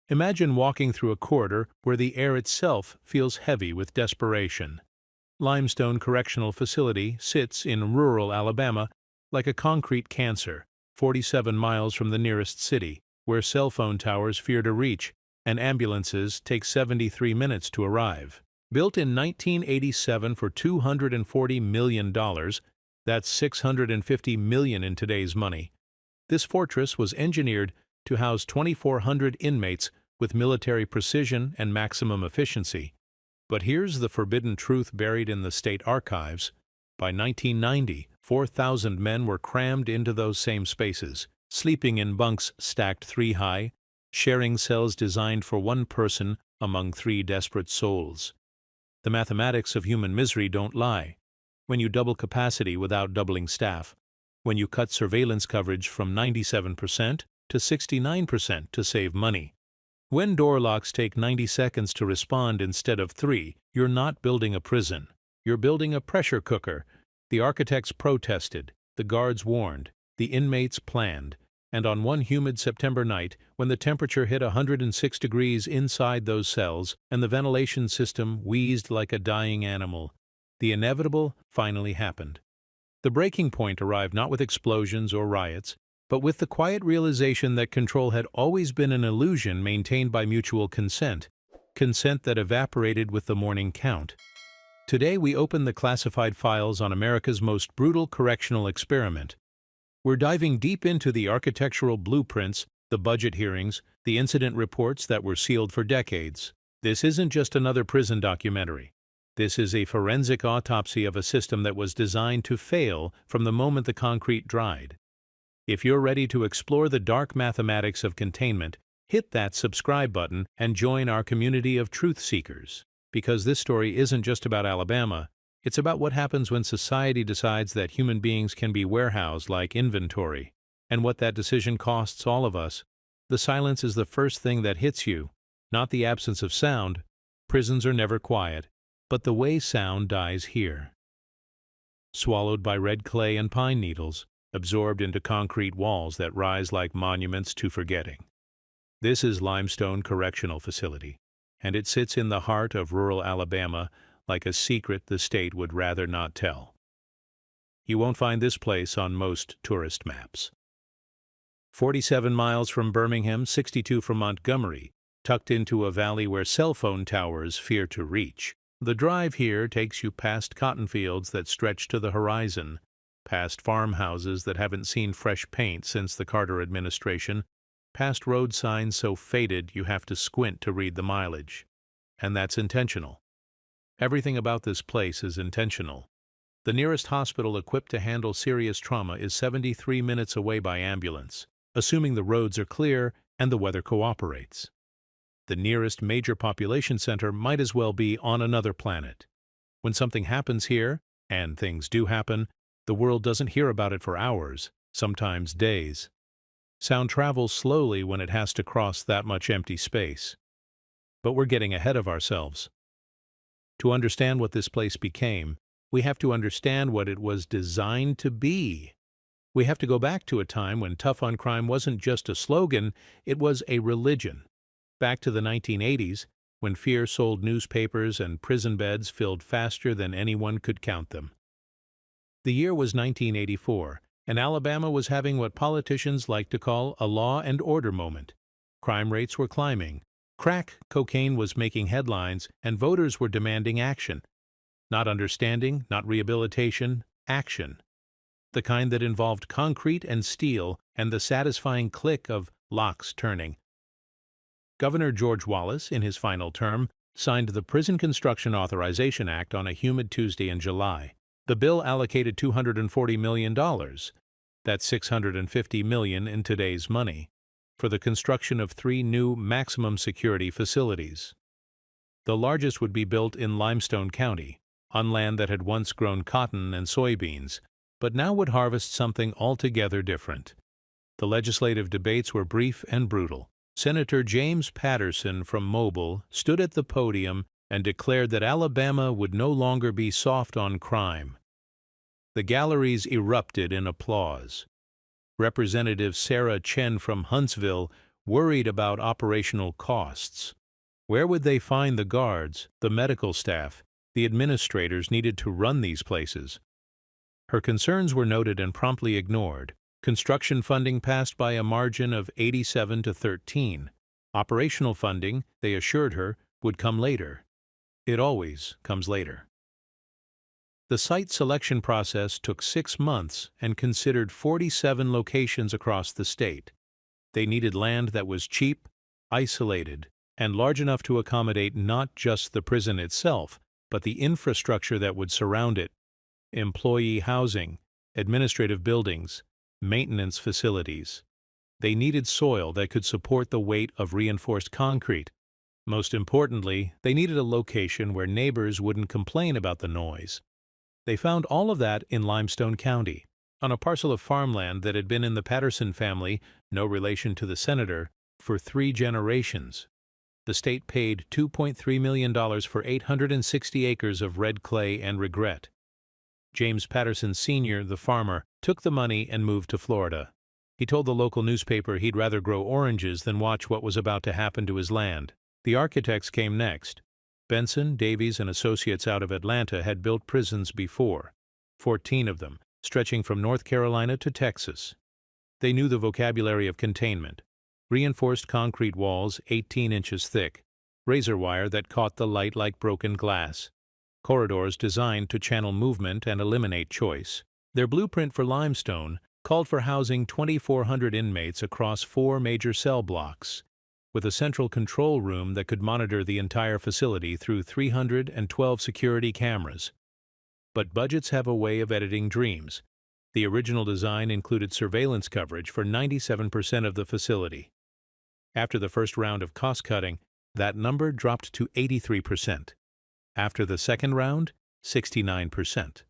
Imagine walking through a corridor where the air itself feels heavy with desperation. Limestone Correctional Facility sits in rural Alabama like a concrete cancer, 47 miles from the nearest city, where cell phone towers fear to reach, and ambulances take 73 minutes to arrive. Built in 1987 for $240 million, that's $650 million in today's money, this fortress was engineered to house 2,400 inmates with military precision and maximum efficiency. But here's the forbidden truth buried in the state archives. By 1990, 4,000 men were crammed into those same spaces, sleeping in bunks stacked 3 high, sharing cells designed for one person among 3 desperate souls. The mathematics of human misery don't lie. When you double capacity without doubling staff, when you cut surveillance coverage from 97% to 69% to save money, when door locks take 90 seconds to respond instead of 3, you're not building a prison. You're building a pressure cooker. The architects protested, the guards warned, the inmates planned, and on one humid September night, when the temperature hit 106 degrees inside those cells and the ventilation system wheezed like a dying animal, the inevitable finally happened. The breaking point arrived not with explosions or riots, but with the quiet realization that control had always been an illusion maintained by mutual consent, consent that evaporated with the morning count. Today we open the classified files on America's most brutal correctional experiment. We're diving deep into the architectural blueprints, the budget hearings, the incident reports that were sealed for decades. This isn't just another prison documentary. This is a forensic autopsy of a system that was designed to fail from the moment the concrete dried. If you're ready to explore the dark mathematics of containment, hit that subscribe button and join our community of truth seekers. Because this story isn't just about Alabama, it's about what happens when society decides that human beings can be warehoused like inventory, and what that decision costs all of us. The silence is the first thing that hits you, not the absence of sound. Prisons are never quiet, but the way sound dies here. Swallowed by red clay and pine needles, absorbed into concrete walls that rise like monuments to forgetting. This is Limestone Correctional Facility, and it sits in the heart of rural Alabama like a secret the state would rather not tell. You won't find this place on most tourist maps. 47 miles from Birmingham, 62 from Montgomery, tucked into a valley where cell phone towers fear to reach. The drive here takes you past cotton fields that stretch to the horizon, past farmhouses that haven't seen fresh paint since the Carter administration, past road signs so faded you have to squint to read the mileage. And that's intentional. Everything about this place is intentional. The nearest hospital equipped to handle serious trauma is 73 minutes away by ambulance, assuming the roads are clear and the weather cooperates. The nearest major population center might as well be on another planet. When something happens here, and things do happen, the world doesn't hear about it for hours, sometimes days. Sound travels slowly when it has to cross that much empty space. But we're getting ahead of ourselves. To understand what this place became, we have to understand what it was designed to be. We have to go back to a time when tough on crime wasn't just a slogan, it was a religion. Back to the 1980s, when fear sold newspapers and prison beds filled faster than anyone could count them. The year was 1984, and Alabama was having what politicians like to call a law and order moment. Crime rates were climbing, crack cocaine was making headlines, and voters were demanding action. Not understanding, not rehabilitation, action. The kind that involved concrete and steel and the satisfying click of locks turning. Governor George Wallace, in his final term, signed the Prison Construction Authorization Act on a humid Tuesday in July. The bill allocated $240 million, that's $650 million in today's money, for the construction of 3 new maximum security facilities. The largest would be built in Limestone County, on land that had once grown cotton and soybeans, but now would harvest something altogether different. The legislative debates were brief and brutal. Senator James Patterson from Mobile stood at the podium and declared that Alabama would no longer be soft on crime. The galleries erupted in applause. Representative Sarah Chen from Huntsville worried about operational costs. Where would they find the guards, the medical staff, the administrators needed to run these places? Her concerns were noted and promptly ignored. Construction funding passed by a margin of 87 to 13. Operational funding, they assured her, would come later. It always comes later. The site selection process took 6 months and considered 47 locations across the state. They needed land that was cheap, isolated, and large enough to accommodate not just the prison itself, but the infrastructure that would surround it: employee housing, administrative buildings, maintenance facilities. They needed soil that could support the weight of reinforced concrete. Most importantly, they needed a location where neighbors wouldn't complain about the noise. They found all of that in Limestone County, on a parcel of farmland that had been in the Patterson family, no relation to the senator, for 3 generations. The state paid $2.3 million for 860 acres of red clay and regret. James Patterson Sr., the farmer, took the money and moved to Florida. He told the local newspaper he'd rather grow oranges than watch what was about to happen to his land. The architects came next. Benson, Davies, and Associates out of Atlanta had built prisons before, 14 of them, stretching from North Carolina to Texas. They knew the vocabulary of containment: reinforced concrete walls 18 inches thick, razor wire that caught the light like broken glass, corridors designed to channel movement and eliminate choice. Their blueprint for Limestone called for housing 2,400 inmates across 4 major cell blocks, with a central control room that could monitor the entire facility through 312 security cameras. But budgets have a way of editing dreams. The original design included surveillance coverage for 97% of the facility. After the first round of cost-cutting, that number dropped to 83%. After the second round, 69%.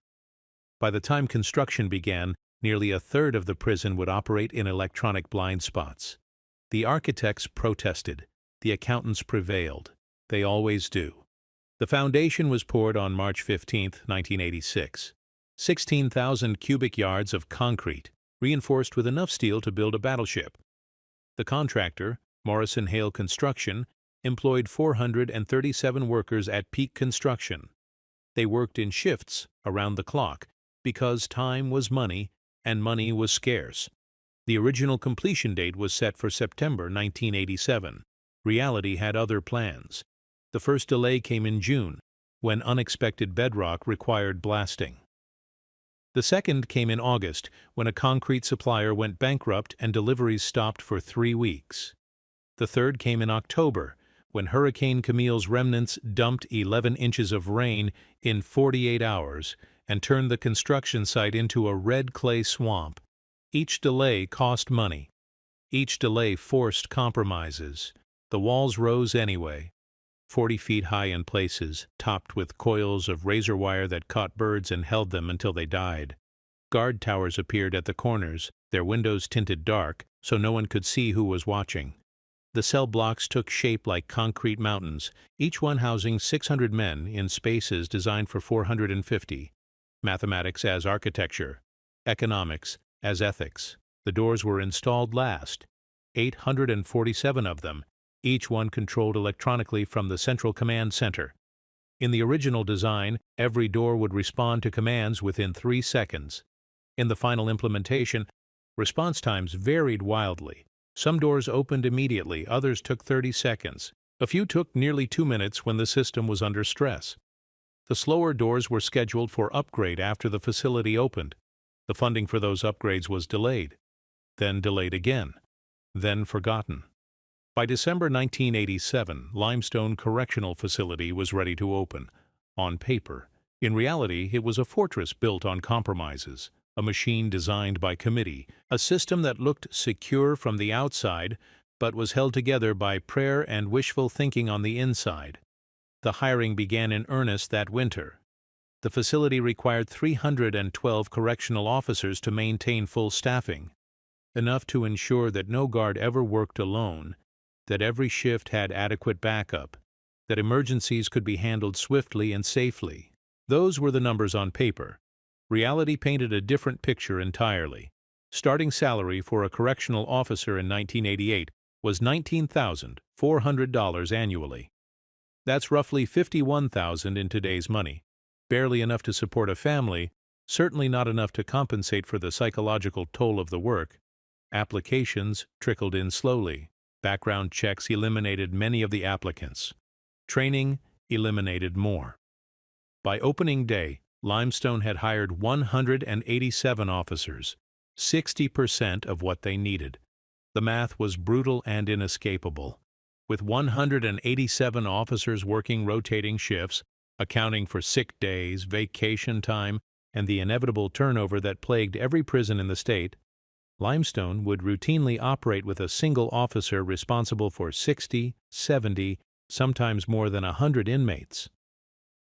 By the time construction began, nearly a third of the prison would operate in electronic blind spots. The architects protested. The accountants prevailed. They always do. The foundation was poured on March 15, 1986. 16,000 cubic yards of concrete, reinforced with enough steel to build a battleship. The contractor, Morrison Hale Construction, employed 437 workers at peak construction. They worked in shifts around the clock because time was money and money was scarce. The original completion date was set for September 1987. Reality had other plans. The first delay came in June, when unexpected bedrock required blasting. The second came in August, when a concrete supplier went bankrupt and deliveries stopped for 3 weeks. The third came in October, when Hurricane Camille's remnants dumped 11 inches of rain in 48 hours and turned the construction site into a red clay swamp. Each delay cost money. Each delay forced compromises. The walls rose anyway, 40 feet high in places, topped with coils of razor wire that caught birds and held them until they died. Guard towers appeared at the corners, their windows tinted dark, so no one could see who was watching. The cell blocks took shape like concrete mountains, each one housing 600 men in spaces designed for 450. Mathematics as architecture, economics as ethics. The doors were installed last, 847 of them, each one controlled electronically from the central command center. In the original design, every door would respond to commands within 3 seconds. In the final implementation, response times varied wildly. Some doors opened immediately, others took 30 seconds. A few took nearly 2 minutes when the system was under stress. The slower doors were scheduled for upgrade after the facility opened. The funding for those upgrades was delayed, then delayed again, then forgotten. By December 1987, Limestone Correctional Facility was ready to open. On paper. In reality, it was a fortress built on compromises, a machine designed by committee, a system that looked secure from the outside but was held together by prayer and wishful thinking on the inside. The hiring began in earnest that winter. The facility required 312 correctional officers to maintain full staffing, enough to ensure that no guard ever worked alone, that every shift had adequate backup, that emergencies could be handled swiftly and safely. Those were the numbers on paper. Reality painted a different picture entirely. Starting salary for a correctional officer in 1988 was $19,400 annually. That's roughly $51,000 in today's money. Barely enough to support a family, certainly not enough to compensate for the psychological toll of the work. Applications trickled in slowly. Background checks eliminated many of the applicants. Training eliminated more. By opening day, Limestone had hired 187 officers, 60% of what they needed. The math was brutal and inescapable. With 187 officers working rotating shifts, accounting for sick days, vacation time, and the inevitable turnover that plagued every prison in the state, Limestone would routinely operate with a single officer responsible for 60, 70, sometimes more than 100 inmates.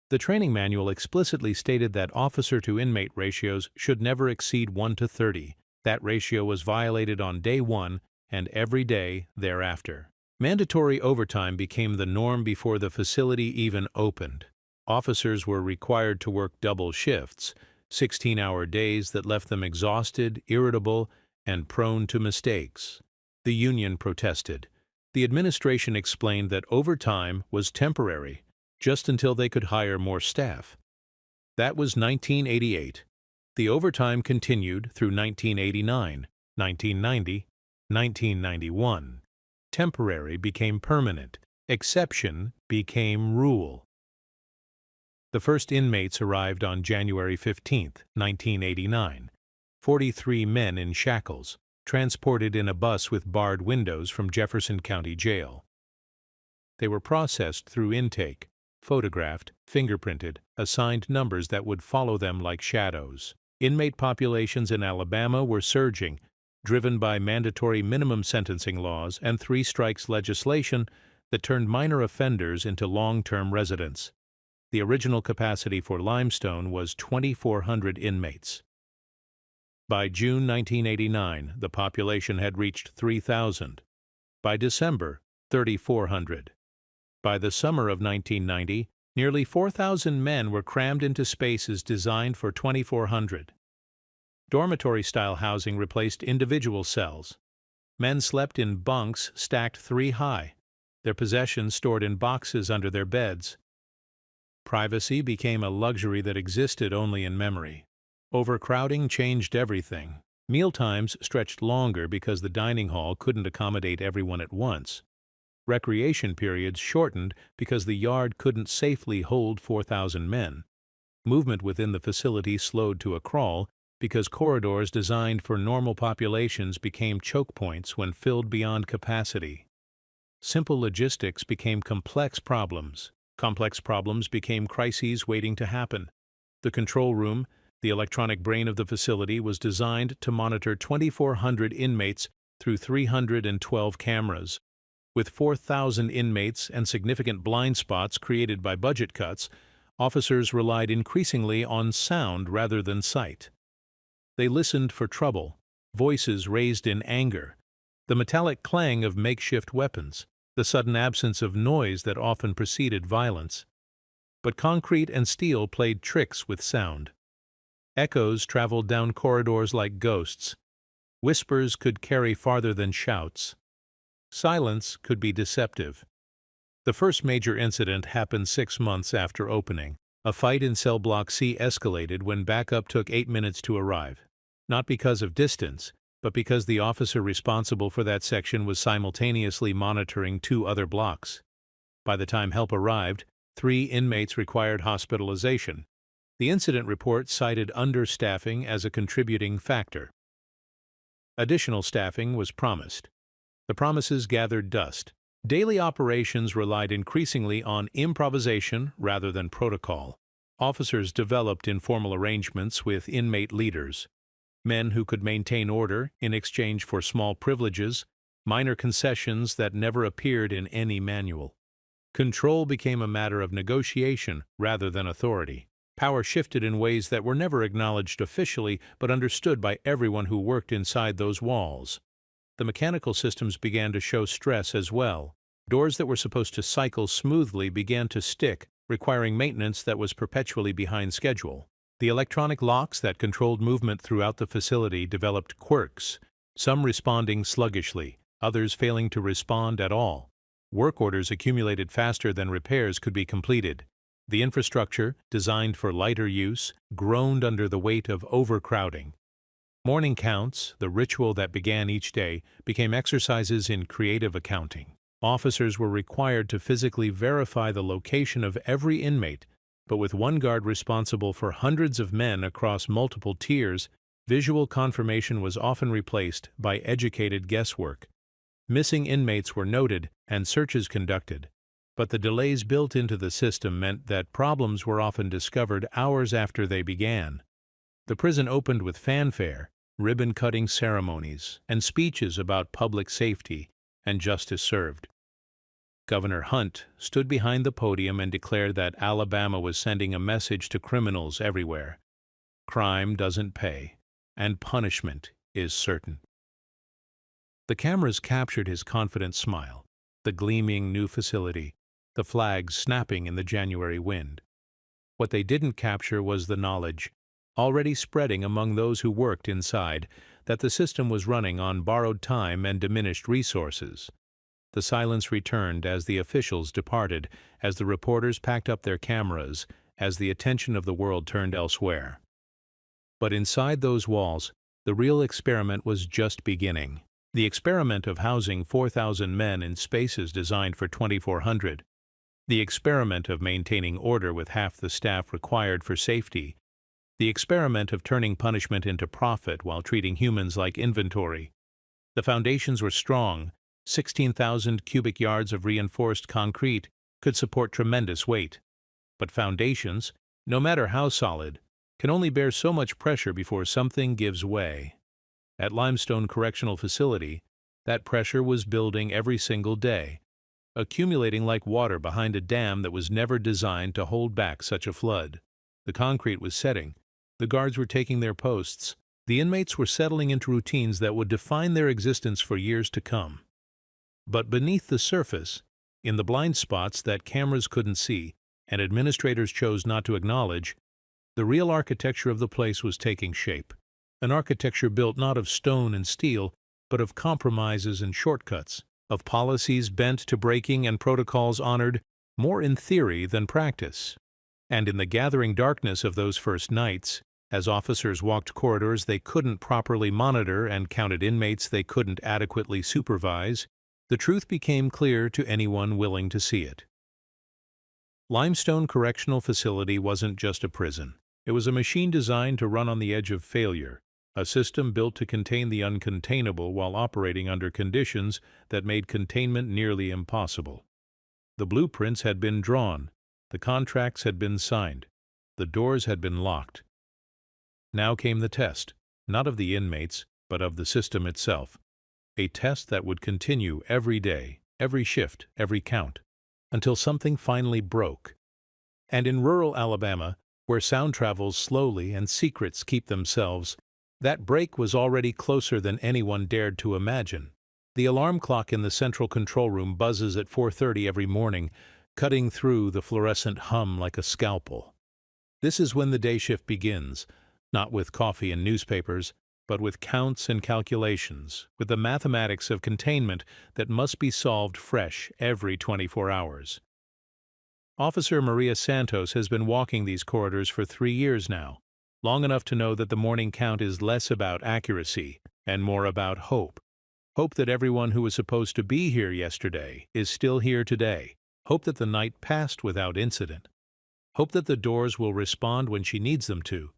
The training manual explicitly stated that officer-to-inmate ratios should never exceed 1:30. That ratio was violated on day 1 and every day thereafter. Mandatory overtime became the norm before the facility even opened. Officers were required to work double shifts, 16-hour days that left them exhausted, irritable, and prone to mistakes. The union protested. The administration explained that overtime was temporary, just until they could hire more staff. That was 1988. The overtime continued through 1989, 1990, 1991. Temporary became permanent. Exception became rule. The first inmates arrived on January 15, 1989. 43 men in shackles, transported in a bus with barred windows from Jefferson County Jail. They were processed through intake, photographed, fingerprinted, assigned numbers that would follow them like shadows. Inmate populations in Alabama were surging, driven by mandatory minimum sentencing laws and three-strikes legislation that turned minor offenders into long-term residents. The original capacity for Limestone was 2,400 inmates. By June 1989, the population had reached 3,000. By December, 3,400. By the summer of 1990, nearly 4,000 men were crammed into spaces designed for 2,400. Dormitory-style housing replaced individual cells. Men slept in bunks stacked 3 high, their possessions stored in boxes under their beds. Privacy became a luxury that existed only in memory. Overcrowding changed everything. Mealtimes stretched longer because the dining hall couldn't accommodate everyone at once. Recreation periods shortened because the yard couldn't safely hold 4,000 men. Movement within the facility slowed to a crawl because corridors designed for normal populations became choke points when filled beyond capacity. Simple logistics became complex problems. Complex problems became crises waiting to happen. The control room, the electronic brain of the facility, was designed to monitor 2,400 inmates through 312 cameras. With 4,000 inmates and significant blind spots created by budget cuts, officers relied increasingly on sound rather than sight. They listened for trouble, voices raised in anger, the metallic clang of makeshift weapons, the sudden absence of noise that often preceded violence. But concrete and steel played tricks with sound. Echoes traveled down corridors like ghosts. Whispers could carry farther than shouts. Silence could be deceptive. The first major incident happened 6 months after opening. A fight in cell block C escalated when backup took 8 minutes to arrive. Not because of distance, but because the officer responsible for that section was simultaneously monitoring 2 other blocks. By the time help arrived, 3 inmates required hospitalization. The incident report cited understaffing as a contributing factor. Additional staffing was promised. The promises gathered dust. Daily operations relied increasingly on improvisation rather than protocol. Officers developed informal arrangements with inmate leaders, men who could maintain order in exchange for small privileges, minor concessions that never appeared in any manual. Control became a matter of negotiation rather than authority. Power shifted in ways that were never acknowledged officially but understood by everyone who worked inside those walls. The mechanical systems began to show stress as well. Doors that were supposed to cycle smoothly began to stick, requiring maintenance that was perpetually behind schedule. The electronic locks that controlled movement throughout the facility developed quirks, some responding sluggishly, others failing to respond at all. Work orders accumulated faster than repairs could be completed. The infrastructure, designed for lighter use, groaned under the weight of overcrowding. Morning counts, the ritual that began each day, became exercises in creative accounting. Officers were required to physically verify the location of every inmate, but with one guard responsible for hundreds of men across multiple tiers, visual confirmation was often replaced by educated guesswork. Missing inmates were noted and searches conducted, but the delays built into the system meant that problems were often discovered hours after they began. The prison opened with fanfare, ribbon-cutting ceremonies, and speeches about public safety and justice served. Governor Hunt stood behind the podium and declared that Alabama was sending a message to criminals everywhere. Crime doesn't pay, and punishment is certain. The cameras captured his confident smile, the gleaming new facility, the flags snapping in the January wind. What they didn't capture was the knowledge, already spreading among those who worked inside, that the system was running on borrowed time and diminished resources. The silence returned as the officials departed, as the reporters packed up their cameras, as the attention of the world turned elsewhere. But inside those walls, the real experiment was just beginning. The experiment of housing 4,000 men in spaces designed for 2,400. The experiment of maintaining order with half the staff required for safety. The experiment of turning punishment into profit while treating humans like inventory. The foundations were strong. 16,000 cubic yards of reinforced concrete could support tremendous weight. But foundations, no matter how solid, can only bear so much pressure before something gives way. At Limestone Correctional Facility, that pressure was building every single day, accumulating like water behind a dam that was never designed to hold back such a flood. The concrete was setting. The guards were taking their posts. The inmates were settling into routines that would define their existence for years to come. But beneath the surface, in the blind spots that cameras couldn't see and administrators chose not to acknowledge, the real architecture of the place was taking shape. An architecture built not of stone and steel, but of compromises and shortcuts, of policies bent to breaking and protocols honored more in theory than practice. And in the gathering darkness of those first nights, as officers walked corridors they couldn't properly monitor and counted inmates they couldn't adequately supervise, the truth became clear to anyone willing to see it. Limestone Correctional Facility wasn't just a prison. It was a machine designed to run on the edge of failure, a system built to contain the uncontainable while operating under conditions that made containment nearly impossible. The blueprints had been drawn, the contracts had been signed, the doors had been locked. Now came the test, not of the inmates, but of the system itself. A test that would continue every day, every shift, every count, until something finally broke. And in rural Alabama, where sound travels slowly and secrets keep themselves, that break was already closer than anyone dared to imagine. The alarm clock in the central control room buzzes at 4:30 every morning, cutting through the fluorescent hum like a scalpel. This is when the day shift begins, not with coffee and newspapers, but with counts and calculations, with the mathematics of containment that must be solved fresh every 24 hours. Officer Maria Santos has been walking these corridors for 3 years now, long enough to know that the morning count is less about accuracy and more about hope. Hope that everyone who was supposed to be here yesterday is still here today. Hope that the night passed without incident. Hope that the doors will respond when she needs them to,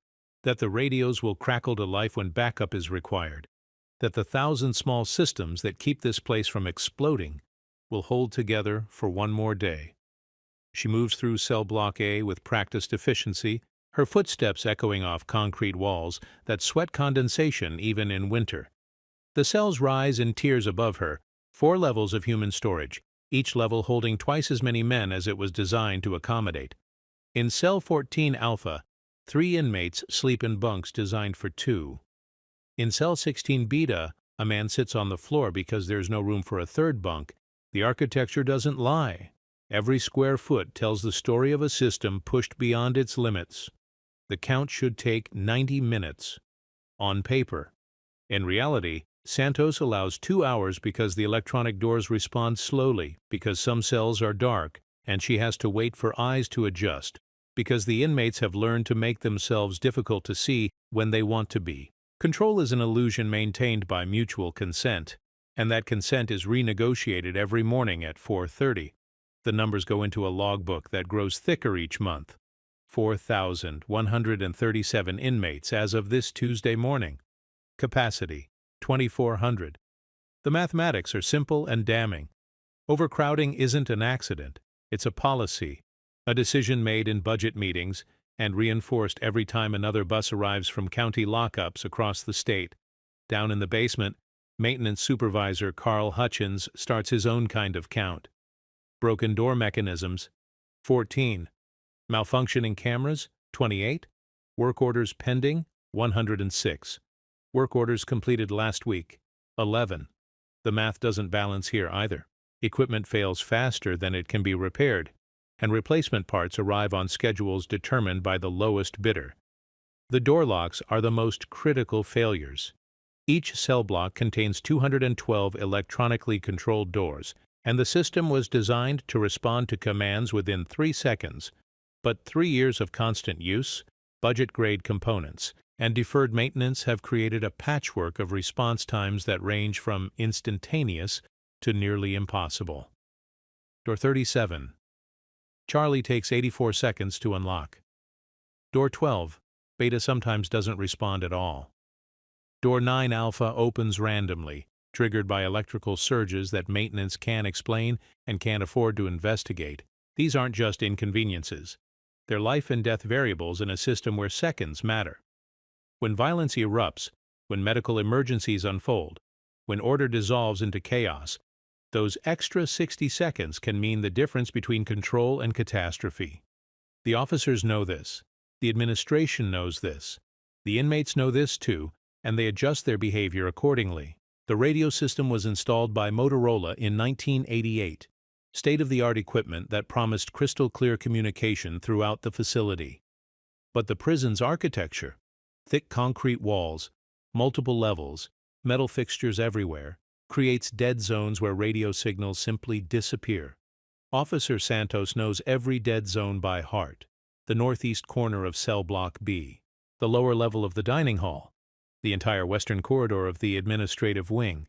that the radios will crackle to life when backup is required, that the 1,000 small systems that keep this place from exploding will hold together for one more day. She moves through cell block A with practiced efficiency, her footsteps echoing off concrete walls that sweat condensation even in winter. The cells rise in tiers above her, 4 levels of human storage, each level holding twice as many men as it was designed to accommodate. In cell 14 Alpha, 3 inmates sleep in bunks designed for 2. In cell 16 Beta, a man sits on the floor because there's no room for a third bunk. The architecture doesn't lie. Every square foot tells the story of a system pushed beyond its limits. The count should take 90 minutes. On paper. In reality, Santos allows 2 hours because the electronic doors respond slowly, because some cells are dark, and she has to wait for eyes to adjust, because the inmates have learned to make themselves difficult to see when they want to be. Control is an illusion maintained by mutual consent, and that consent is renegotiated every morning at 4:30. The numbers go into a logbook that grows thicker each month. 4,137 inmates as of this Tuesday morning. Capacity, 2,400. The mathematics are simple and damning. Overcrowding isn't an accident, it's a policy, a decision made in budget meetings and reinforced every time another bus arrives from county lockups across the state. Down in the basement, maintenance supervisor Carl Hutchins starts his own kind of count. Broken door mechanisms, 14. Malfunctioning cameras, 28. Work orders pending, 106. Work orders completed last week, 11. The math doesn't balance here either. Equipment fails faster than it can be repaired, and replacement parts arrive on schedules determined by the lowest bidder. The door locks are the most critical failures. Each cell block contains 212 electronically controlled doors, and the system was designed to respond to commands within 3 seconds. But 3 years of constant use, budget-grade components, and deferred maintenance have created a patchwork of response times that range from instantaneous to nearly impossible. Door 37. Charlie takes 84 seconds to unlock. Door 12. Beta sometimes doesn't respond at all. Door 9 Alpha opens randomly, triggered by electrical surges that maintenance can't explain and can't afford to investigate. These aren't just inconveniences. They're life and death variables in a system where seconds matter. When violence erupts, when medical emergencies unfold, when order dissolves into chaos, those extra 60 seconds can mean the difference between control and catastrophe. The officers know this. The administration knows this. The inmates know this too, and they adjust their behavior accordingly. The radio system was installed by Motorola in 1988, state-of-the-art equipment that promised crystal-clear communication throughout the facility. But the prison's architecture, thick concrete walls, multiple levels, metal fixtures everywhere, creates dead zones where radio signals simply disappear. Officer Santos knows every dead zone by heart: the northeast corner of cell block B, the lower level of the dining hall, the entire western corridor of the administrative wing.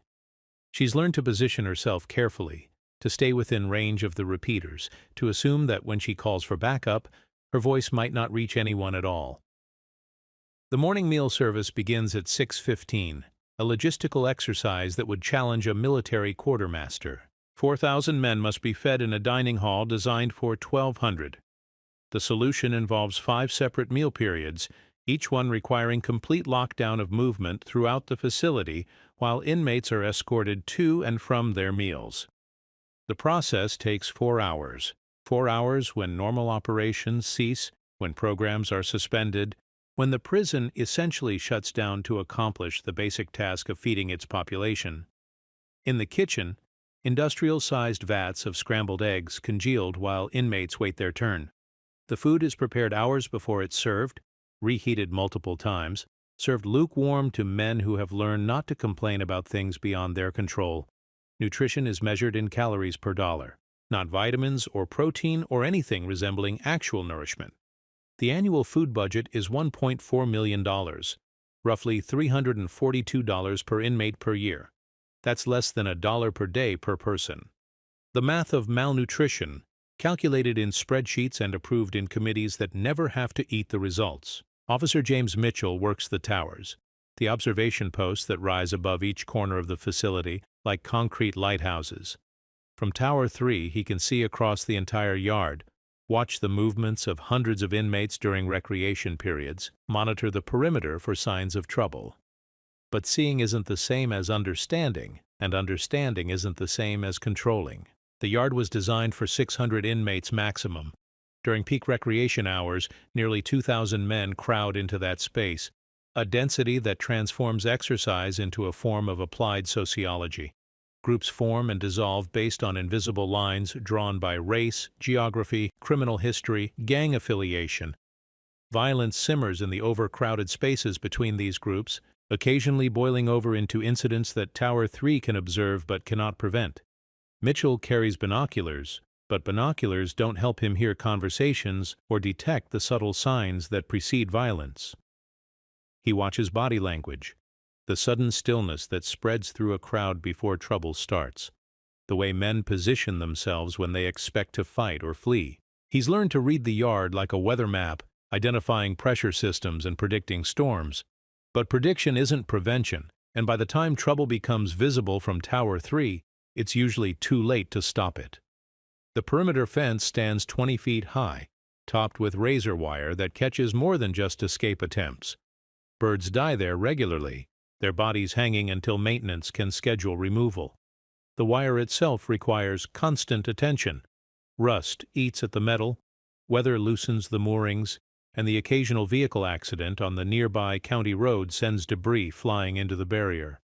She's learned to position herself carefully, to stay within range of the repeaters, to assume that when she calls for backup, her voice might not reach anyone at all. The morning meal service begins at 6:15, a logistical exercise that would challenge a military quartermaster. 4,000 men must be fed in a dining hall designed for 1,200. The solution involves 5 separate meal periods, each one requiring complete lockdown of movement throughout the facility while inmates are escorted to and from their meals. The process takes 4 hours. 4 hours when normal operations cease, when programs are suspended, when the prison essentially shuts down to accomplish the basic task of feeding its population. In the kitchen, industrial-sized vats of scrambled eggs congealed while inmates wait their turn. The food is prepared hours before it's served, reheated multiple times, served lukewarm to men who have learned not to complain about things beyond their control. Nutrition is measured in calories per dollar, not vitamins or protein or anything resembling actual nourishment. The annual food budget is $1.4 million, roughly $342 per inmate per year. That's less than $1 per day per person. The math of malnutrition, calculated in spreadsheets and approved in committees that never have to eat the results. Officer James Mitchell works the towers, the observation posts that rise above each corner of the facility like concrete lighthouses. From Tower 3, he can see across the entire yard, watch the movements of hundreds of inmates during recreation periods, monitor the perimeter for signs of trouble. But seeing isn't the same as understanding, and understanding isn't the same as controlling. The yard was designed for 600 inmates maximum. During peak recreation hours, nearly 2,000 men crowd into that space, a density that transforms exercise into a form of applied sociology. Groups form and dissolve based on invisible lines drawn by race, geography, criminal history, gang affiliation. Violence simmers in the overcrowded spaces between these groups, occasionally boiling over into incidents that Tower 3 can observe but cannot prevent. Mitchell carries binoculars, but binoculars don't help him hear conversations or detect the subtle signs that precede violence. He watches body language, the sudden stillness that spreads through a crowd before trouble starts, the way men position themselves when they expect to fight or flee. He's learned to read the yard like a weather map, identifying pressure systems and predicting storms. But prediction isn't prevention, and by the time trouble becomes visible from Tower 3, it's usually too late to stop it. The perimeter fence stands 20 feet high, topped with razor wire that catches more than just escape attempts. Birds die there regularly, their bodies hanging until maintenance can schedule removal. The wire itself requires constant attention. Rust eats at the metal, weather loosens the moorings, and the occasional vehicle accident on the nearby county road sends debris flying into the barrier.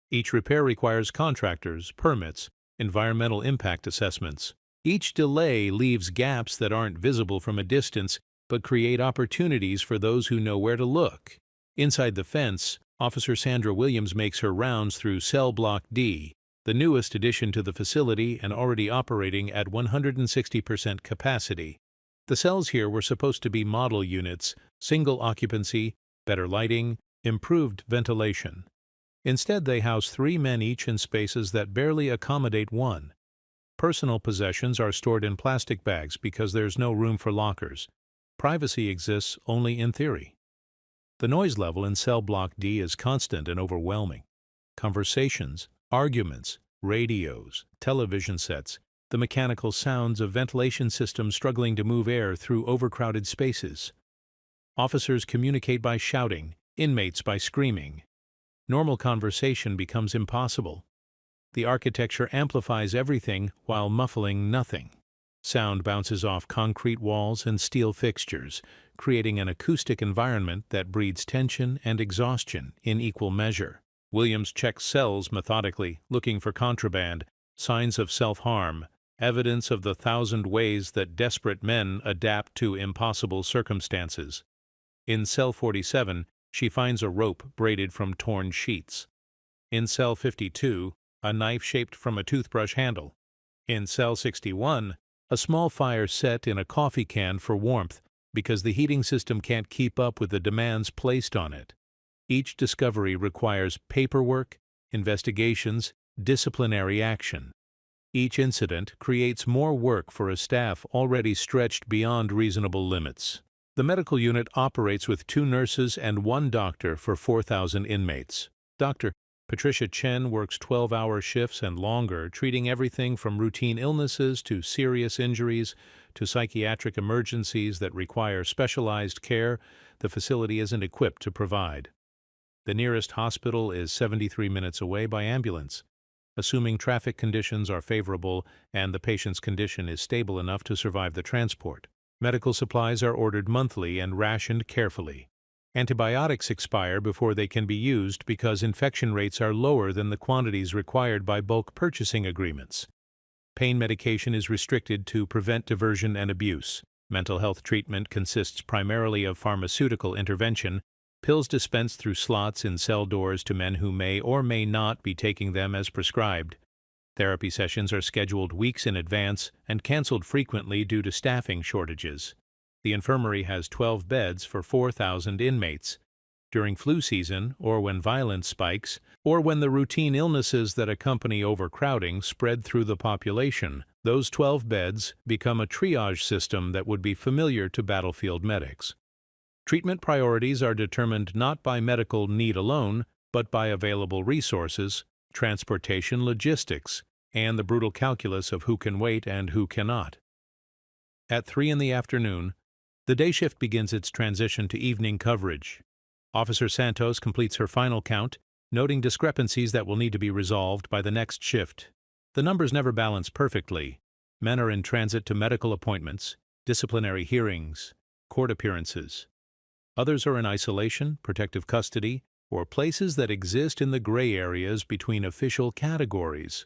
Each repair requires contractors, permits, environmental impact assessments. Each delay leaves gaps that aren't visible from a distance but create opportunities for those who know where to look. Inside the fence, Officer Sandra Williams makes her rounds through Cell Block D, the newest addition to the facility and already operating at 160% capacity. The cells here were supposed to be model units, single occupancy, better lighting, improved ventilation. Instead, they house 3 men each in spaces that barely accommodate one. Personal possessions are stored in plastic bags because there's no room for lockers. Privacy exists only in theory. The noise level in Cell Block D is constant and overwhelming. Conversations, arguments, radios, television sets, the mechanical sounds of ventilation systems struggling to move air through overcrowded spaces. Officers communicate by shouting, inmates by screaming. Normal conversation becomes impossible. The architecture amplifies everything while muffling nothing. Sound bounces off concrete walls and steel fixtures, creating an acoustic environment that breeds tension and exhaustion in equal measure. Williams checks cells methodically, looking for contraband, signs of self-harm, evidence of the 1,000 ways that desperate men adapt to impossible circumstances. In Cell 47, she finds a rope braided from torn sheets. In Cell 52, a knife shaped from a toothbrush handle. In Cell 61, a small fire set in a coffee can for warmth because the heating system can't keep up with the demands placed on it. Each discovery requires paperwork, investigations, disciplinary action. Each incident creates more work for a staff already stretched beyond reasonable limits. The medical unit operates with 2 nurses and 1 doctor for 4,000 inmates. Dr. Patricia Chen works 12-hour shifts and longer, treating everything from routine illnesses to serious injuries to psychiatric emergencies that require specialized care the facility isn't equipped to provide. The nearest hospital is 73 minutes away by ambulance, assuming traffic conditions are favorable and the patient's condition is stable enough to survive the transport. Medical supplies are ordered monthly and rationed carefully. Antibiotics expire before they can be used because infection rates are lower than the quantities required by bulk purchasing agreements. Pain medication is restricted to prevent diversion and abuse. Mental health treatment consists primarily of pharmaceutical intervention, pills dispensed through slots in cell doors to men who may or may not be taking them as prescribed. Therapy sessions are scheduled weeks in advance and canceled frequently due to staffing shortages. The infirmary has 12 beds for 4,000 inmates. During flu season, or when violence spikes, or when the routine illnesses that accompany overcrowding spread through the population, those 12 beds become a triage system that would be familiar to battlefield medics. Treatment priorities are determined not by medical need alone, but by available resources, transportation logistics, and the brutal calculus of who can wait and who cannot. At 3 in the afternoon, the day shift begins its transition to evening coverage. Officer Santos completes her final count, noting discrepancies that will need to be resolved by the next shift. The numbers never balance perfectly. Men are in transit to medical appointments, disciplinary hearings, court appearances. Others are in isolation, protective custody, or places that exist in the gray areas between official categories.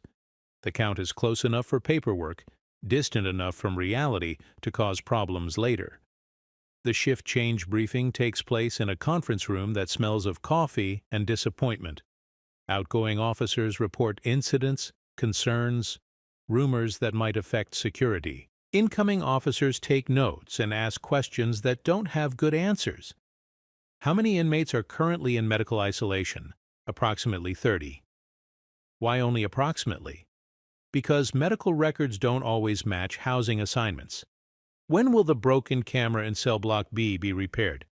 The count is close enough for paperwork, distant enough from reality to cause problems later. The shift change briefing takes place in a conference room that smells of coffee and disappointment. Outgoing officers report incidents, concerns, rumors that might affect security. Incoming officers take notes and ask questions that don't have good answers. How many inmates are currently in medical isolation? Approximately 30. Why only approximately? Because medical records don't always match housing assignments. When will the broken camera in cell block B be repaired?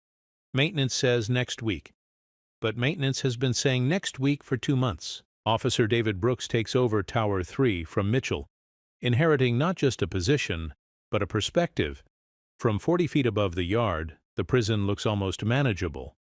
Maintenance says next week. But maintenance has been saying next week for 2 months. Officer David Brooks takes over Tower 3 from Mitchell, inheriting not just a position, but a perspective. From 40 feet above the yard, the prison looks almost manageable.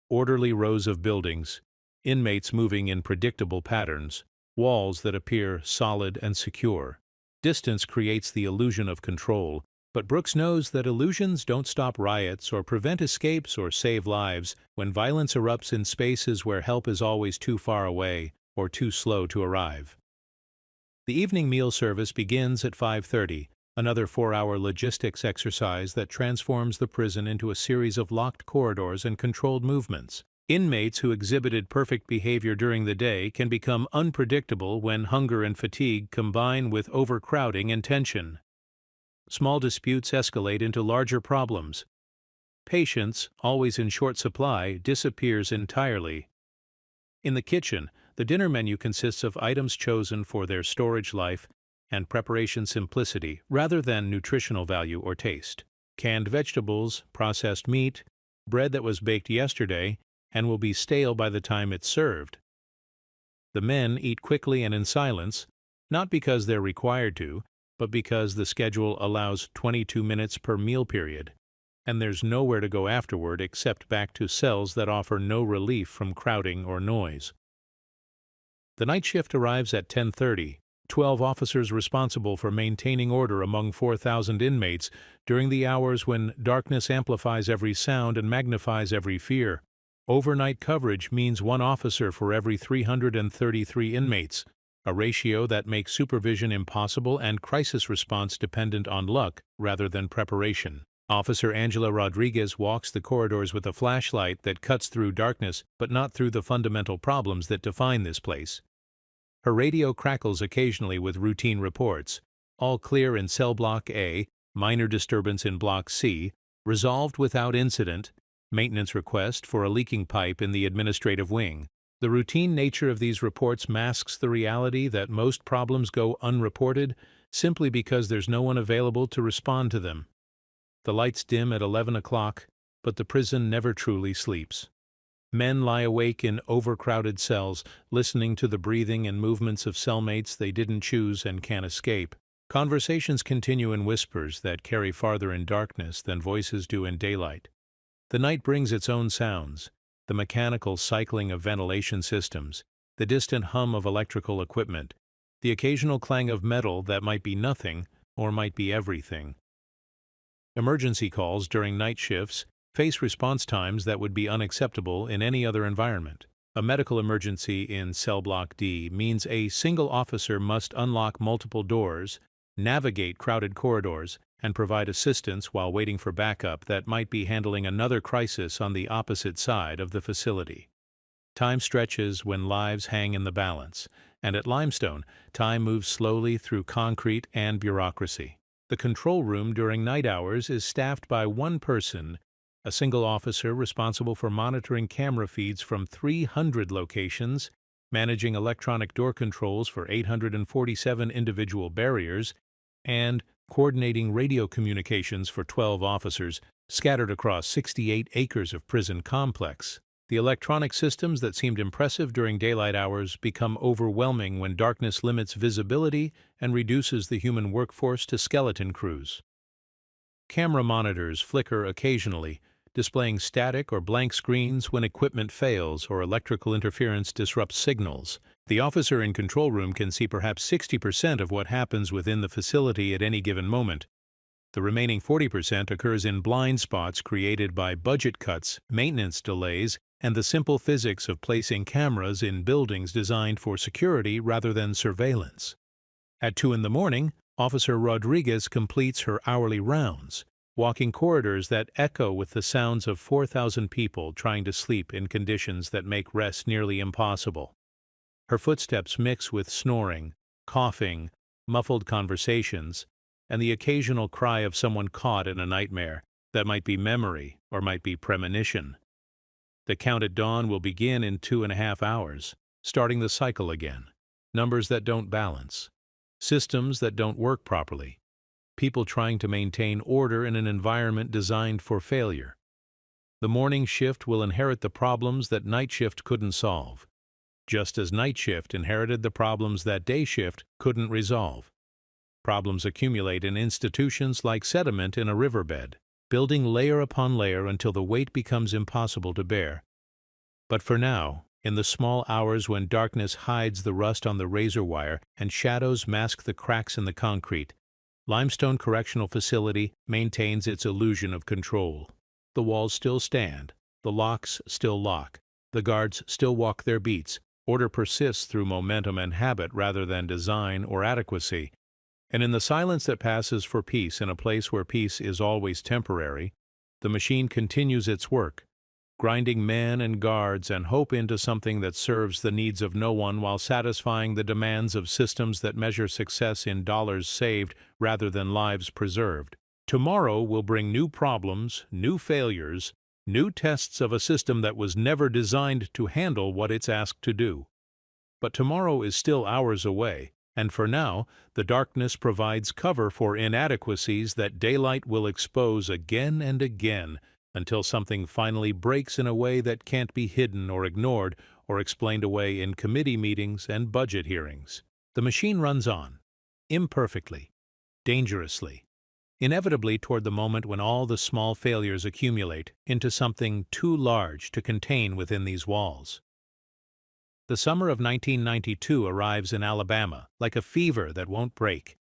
Orderly rows of buildings, inmates moving in predictable patterns, walls that appear solid and secure. Distance creates the illusion of control, but Brooks knows that illusions don't stop riots or prevent escapes or save lives when violence erupts in spaces where help is always too far away or too slow to arrive. The evening meal service begins at 5:30, another 4-hour logistics exercise that transforms the prison into a series of locked corridors and controlled movements. Inmates who exhibited perfect behavior during the day can become unpredictable when hunger and fatigue combine with overcrowding and tension. Small disputes escalate into larger problems. Patience, always in short supply, disappears entirely. In the kitchen, the dinner menu consists of items chosen for their storage life and preparation simplicity rather than nutritional value or taste. Canned vegetables, processed meat, bread that was baked yesterday and will be stale by the time it's served. The men eat quickly and in silence, not because they're required to, but because the schedule allows 22 minutes per meal period, and there's nowhere to go afterward except back to cells that offer no relief from crowding or noise. The night shift arrives at 10:30, 12 officers responsible for maintaining order among 4,000 inmates during the hours when darkness amplifies every sound and magnifies every fear. Overnight coverage means 1 officer for every 333 inmates, a ratio that makes supervision impossible and crisis response dependent on luck rather than preparation. Officer Angela Rodriguez walks the corridors with a flashlight that cuts through darkness but not through the fundamental problems that define this place. Her radio crackles occasionally with routine reports. All clear in cell block A, minor disturbance in block C, resolved without incident, maintenance request for a leaking pipe in the administrative wing. The routine nature of these reports masks the reality that most problems go unreported simply because there's no one available to respond to them. The lights dim at 11 o'clock, but the prison never truly sleeps. Men lie awake in overcrowded cells, listening to the breathing and movements of cellmates they didn't choose and can't escape. Conversations continue in whispers that carry farther in darkness than voices do in daylight. The night brings its own sounds. The mechanical cycling of ventilation systems, the distant hum of electrical equipment, the occasional clang of metal that might be nothing or might be everything. Emergency calls during night shifts face response times that would be unacceptable in any other environment. A medical emergency in cell block D means a single officer must unlock multiple doors, navigate crowded corridors, and provide assistance while waiting for backup that might be handling another crisis on the opposite side of the facility. Time stretches when lives hang in the balance, and at Limestone, time moves slowly through concrete and bureaucracy. The control room during night hours is staffed by 1 person, a single officer responsible for monitoring camera feeds from 300 locations, managing electronic door controls for 847 individual barriers, and coordinating radio communications for 12 officers scattered across 68 acres of prison complex. The electronic systems that seemed impressive during daylight hours become overwhelming when darkness limits visibility and reduces the human workforce to skeleton crews. Camera monitors flicker occasionally, displaying static or blank screens when equipment fails or electrical interference disrupts signals. The officer in control room can see perhaps 60% of what happens within the facility at any given moment. The remaining 40% occurs in blind spots created by budget cuts, maintenance delays, and the simple physics of placing cameras in buildings designed for security rather than surveillance. At 2 in the morning, Officer Rodriguez completes her hourly rounds. walking corridors that echo with the sounds of 4,000 people trying to sleep in conditions that make rest nearly impossible. Her footsteps mix with snoring, coughing, muffled conversations, and the occasional cry of someone caught in a nightmare that might be memory or might be premonition. The count at dawn will begin in 2.5 hours, starting the cycle again. Numbers that don't balance. Systems that don't work properly. People trying to maintain order in an environment designed for failure. The morning shift will inherit the problems that night shift couldn't solve, just as night shift inherited the problems that day shift couldn't resolve. Problems accumulate in institutions like sediment in a riverbed, building layer upon layer until the weight becomes impossible to bear. But for now, in the small hours when darkness hides the rust on the razor wire and shadows mask the cracks in the concrete, Limestone Correctional Facility maintains its illusion of control. The walls still stand, the locks still lock, the guards still walk their beats, order persists through momentum and habit rather than design or adequacy. And in the silence that passes for peace in a place where peace is always temporary, the machine continues its work, grinding men and guards and hope into something that serves the needs of no one while satisfying the demands of systems that measure success in dollars saved rather than lives preserved. Tomorrow will bring new problems, new failures, new tests of a system that was never designed to handle what it's asked to do. But tomorrow is still hours away, and for now, the darkness provides cover for inadequacies that daylight will expose again and again, until something finally breaks in a way that can't be hidden or ignored or explained away in committee meetings and budget hearings. The machine runs on, imperfectly, dangerously, inevitably toward the moment when all the small failures accumulate into something too large to contain within these walls. The summer of 1992 arrives in Alabama like a fever that won't break.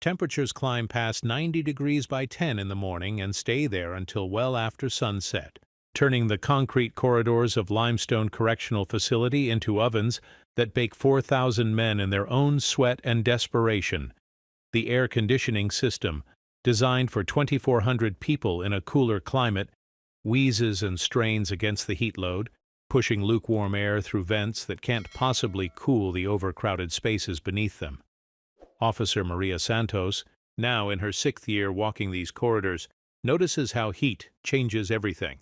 Temperatures climb past 90 degrees by 10 in the morning and stay there until well after sunset, turning the concrete corridors of Limestone Correctional Facility into ovens that bake 4,000 men in their own sweat and desperation. The air conditioning system, designed for 2,400 people in a cooler climate, wheezes and strains against the heat load, pushing lukewarm air through vents that can't possibly cool the overcrowded spaces beneath them. Officer Maria Santos, now in her 6th year walking these corridors, notices how heat changes everything.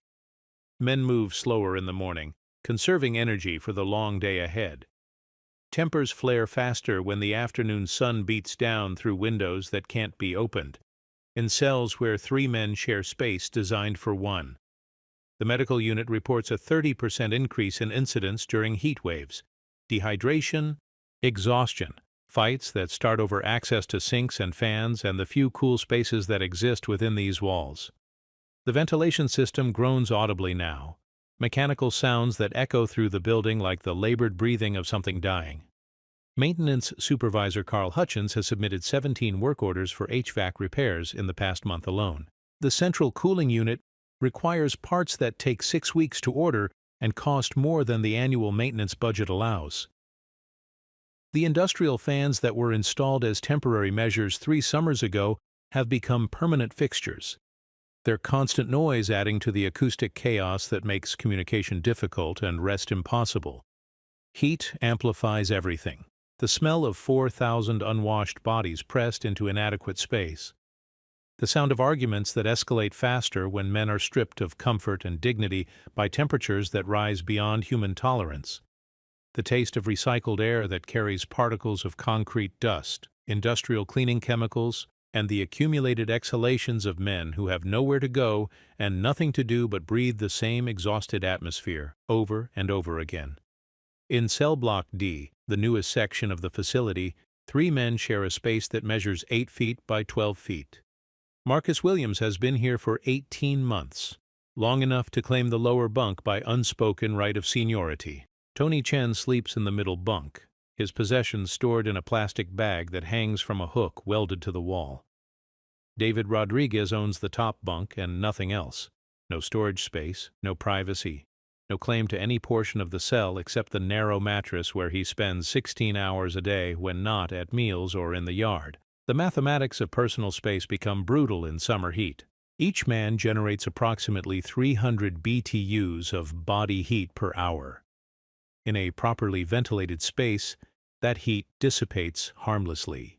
Men move slower in the morning, conserving energy for the long day ahead. Tempers flare faster when the afternoon sun beats down through windows that can't be opened, in cells where 3 men share space designed for 1. The medical unit reports a 30% increase in incidents during heat waves, dehydration, exhaustion, fights that start over access to sinks and fans and the few cool spaces that exist within these walls. The ventilation system groans audibly now, mechanical sounds that echo through the building like the labored breathing of something dying. Maintenance Supervisor Carl Hutchins has submitted 17 work orders for HVAC repairs in the past month alone. The central cooling unit requires parts that take 6 weeks to order and cost more than the annual maintenance budget allows. The industrial fans that were installed as temporary measures 3 summers ago have become permanent fixtures, their constant noise adding to the acoustic chaos that makes communication difficult and rest impossible. Heat amplifies everything. The smell of 4,000 unwashed bodies pressed into inadequate space. The sound of arguments that escalate faster when men are stripped of comfort and dignity by temperatures that rise beyond human tolerance. The taste of recycled air that carries particles of concrete dust, industrial cleaning chemicals, and the accumulated exhalations of men who have nowhere to go and nothing to do but breathe the same exhausted atmosphere over and over again. In Cell Block D, the newest section of the facility, 3 men share a space that measures 8 feet by 12 feet. Marcus Williams has been here for 18 months, long enough to claim the lower bunk by unspoken right of seniority. Tony Chen sleeps in the middle bunk, his possessions stored in a plastic bag that hangs from a hook welded to the wall. David Rodriguez owns the top bunk and nothing else. No storage space, no privacy, no claim to any portion of the cell except the narrow mattress where he spends 16 hours a day when not at meals or in the yard. The mathematics of personal space become brutal in summer heat. Each man generates approximately 300 BTUs of body heat per hour. In a properly ventilated space, that heat dissipates harmlessly.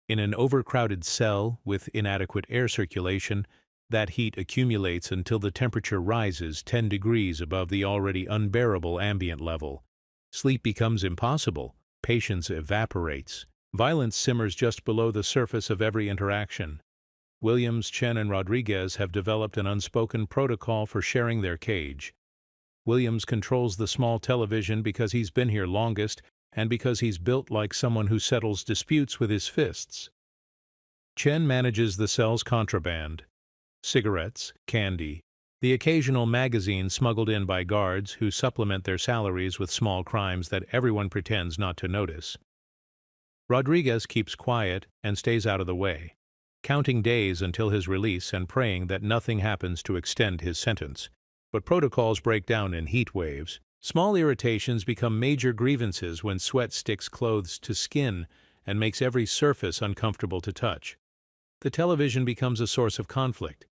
In an overcrowded cell with inadequate air circulation, that heat accumulates until the temperature rises 10 degrees above the already unbearable ambient level. Sleep becomes impossible, patience evaporates, violence simmers just below the surface of every interaction. Williams, Chen, and Rodriguez have developed an unspoken protocol for sharing their cage. Williams controls the small television because he's been here longest and because he's built like someone who settles disputes with his fists. Chen manages the cell's contraband: cigarettes, candy, the occasional magazine smuggled in by guards who supplement their salaries with small crimes that everyone pretends not to notice. Rodriguez keeps quiet and stays out of the way, counting days until his release and praying that nothing happens to extend his sentence. But protocols break down in heat waves. Small irritations become major grievances when sweat sticks clothes to skin and makes every surface uncomfortable to touch. The television becomes a source of conflict.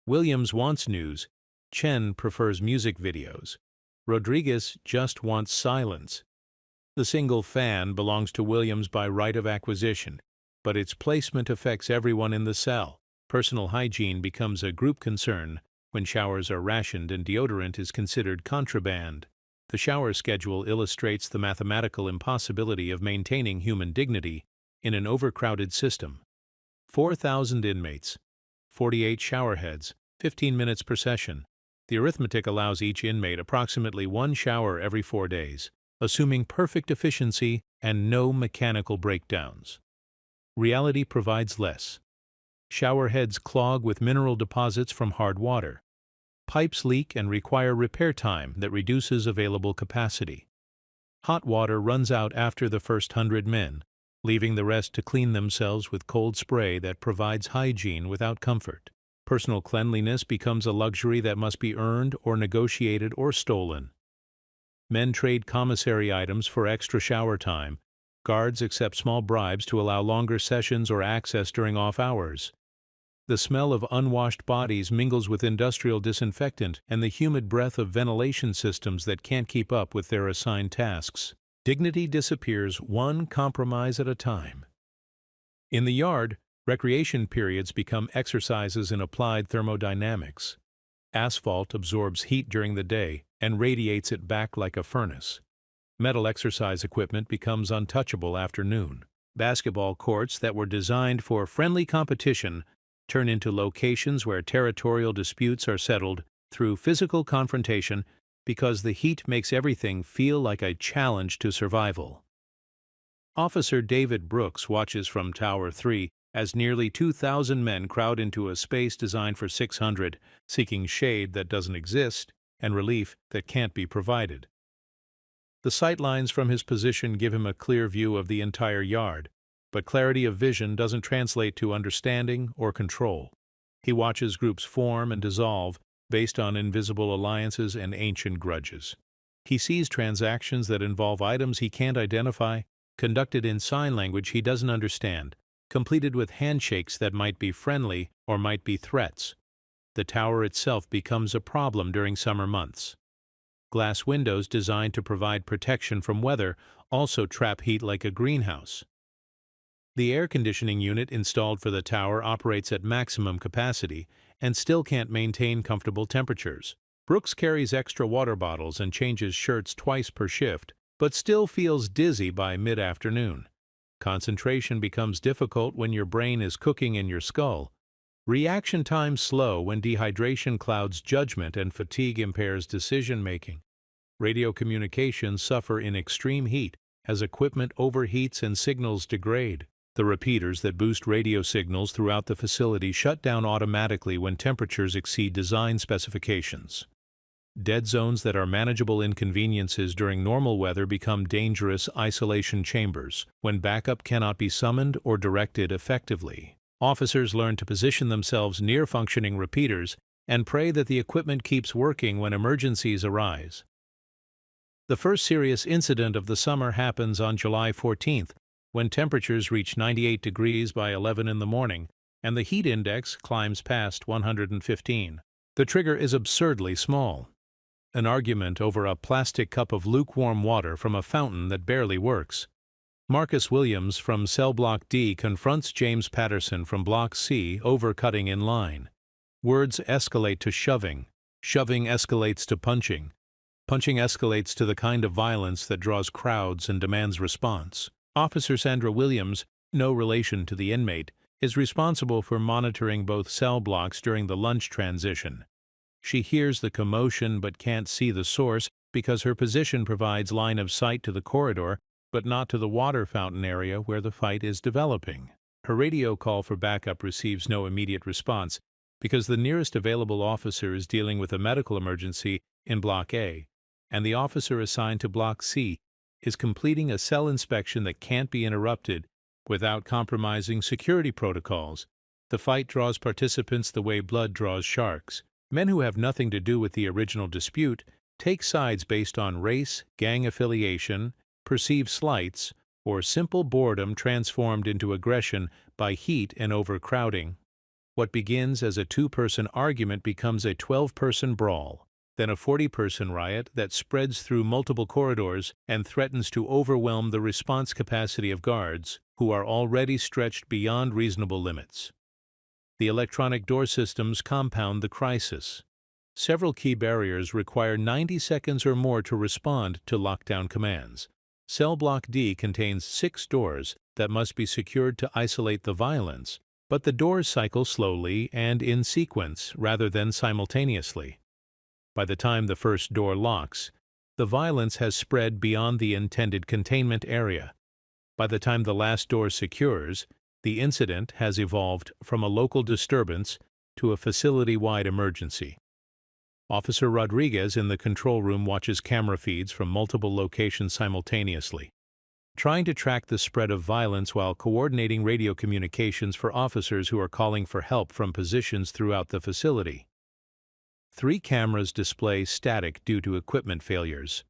Williams wants news. Chen prefers music videos. Rodriguez just wants silence. The single fan belongs to Williams by right of acquisition, but its placement affects everyone in the cell. Personal hygiene becomes a group concern when showers are rationed and deodorant is considered contraband. The shower schedule illustrates the mathematical impossibility of maintaining human dignity in an overcrowded system. 4,000 inmates, 48 showerheads, 15 minutes per session. The arithmetic allows each inmate approximately one shower every 4 days, assuming perfect efficiency and no mechanical breakdowns. Reality provides less. Showerheads clog with mineral deposits from hard water. Pipes leak and require repair time that reduces available capacity. Hot water runs out after the first 100 men, leaving the rest to clean themselves with cold spray that provides hygiene without comfort. Personal cleanliness becomes a luxury that must be earned or negotiated or stolen. Men trade commissary items for extra shower time. Guards accept small bribes to allow longer sessions or access during off hours. The smell of unwashed bodies mingles with industrial disinfectant and the humid breath of ventilation systems that can't keep up with their assigned tasks. Dignity disappears one compromise at a time. In the yard, recreation periods become exercises in applied thermodynamics. Asphalt absorbs heat during the day and radiates it back like a furnace. Metal exercise equipment becomes untouchable after noon. Basketball courts that were designed for friendly competition turn into locations where territorial disputes are settled through physical confrontation because the heat makes everything feel like a challenge to survival. Officer David Brooks watches from Tower 3 as nearly 2,000 men crowd into a space designed for 600, seeking shade that doesn't exist and relief that can't be provided. The sightlines from his position give him a clear view of the entire yard, but clarity of vision doesn't translate to understanding or control. He watches groups form and dissolve based on invisible alliances and ancient grudges. He sees transactions that involve items he can't identify, conducted in sign language he doesn't understand, completed with handshakes that might be friendly or might be threats. The tower itself becomes a problem during summer months. Glass windows designed to provide protection from weather also trap heat like a greenhouse. The air conditioning unit installed for the tower operates at maximum capacity and still can't maintain comfortable temperatures. Brooks carries extra water bottles and changes shirts twice per shift, but still feels dizzy by mid-afternoon. Concentration becomes difficult when your brain is cooking in your skull. Reaction time slow when dehydration clouds judgment and fatigue impairs decision-making. Radio communications suffer in extreme heat as equipment overheats and signals degrade. The repeaters that boost radio signals throughout the facility shut down automatically when temperatures exceed design specifications. Dead zones that are manageable inconveniences during normal weather become dangerous isolation chambers when backup cannot be summoned or directed effectively. Officers learn to position themselves near functioning repeaters and pray that the equipment keeps working when emergencies arise. The first serious incident of the summer happens on July 14th, when temperatures reach 98 degrees by 11 in the morning, and the heat index climbs past 115. The trigger is absurdly small. An argument over a plastic cup of lukewarm water from a fountain that barely works. Marcus Williams from Cell Block D confronts James Patterson from Block C over cutting in line. Words escalate to shoving. Shoving escalates to punching. Punching escalates to the kind of violence that draws crowds and demands response. Officer Sandra Williams, no relation to the inmate, is responsible for monitoring both cell blocks during the lunch transition. She hears the commotion but can't see the source because her position provides line of sight to the corridor but not to the water fountain area where the fight is developing. Her radio call for backup receives no immediate response because the nearest available officer is dealing with a medical emergency in Block A, and the officer assigned to Block C is completing a cell inspection that can't be interrupted without compromising security protocols. The fight draws participants the way blood draws sharks. Men who have nothing to do with the original dispute take sides based on race, gang affiliation, perceived slights, or simple boredom transformed into aggression by heat and overcrowding. What begins as a 2-person argument becomes a 12-person brawl, then a 40-person riot that spreads through multiple corridors and threatens to overwhelm the response capacity of guards, who are already stretched beyond reasonable limits. The electronic door systems compound the crisis. Several key barriers require 90 seconds or more to respond to lockdown commands. Cell Block D contains 6 doors that must be secured to isolate the violence, but the doors cycle slowly and in sequence rather than simultaneously. By the time the first door locks, the violence has spread beyond the intended containment area. By the time the last door secures, the incident has evolved from a local disturbance to a facility-wide emergency. Officer Rodriguez in the control room watches camera feeds from multiple locations simultaneously, trying to track the spread of violence while coordinating radio communications for officers who are calling for help from positions throughout the facility. 3 cameras display static due to equipment failures.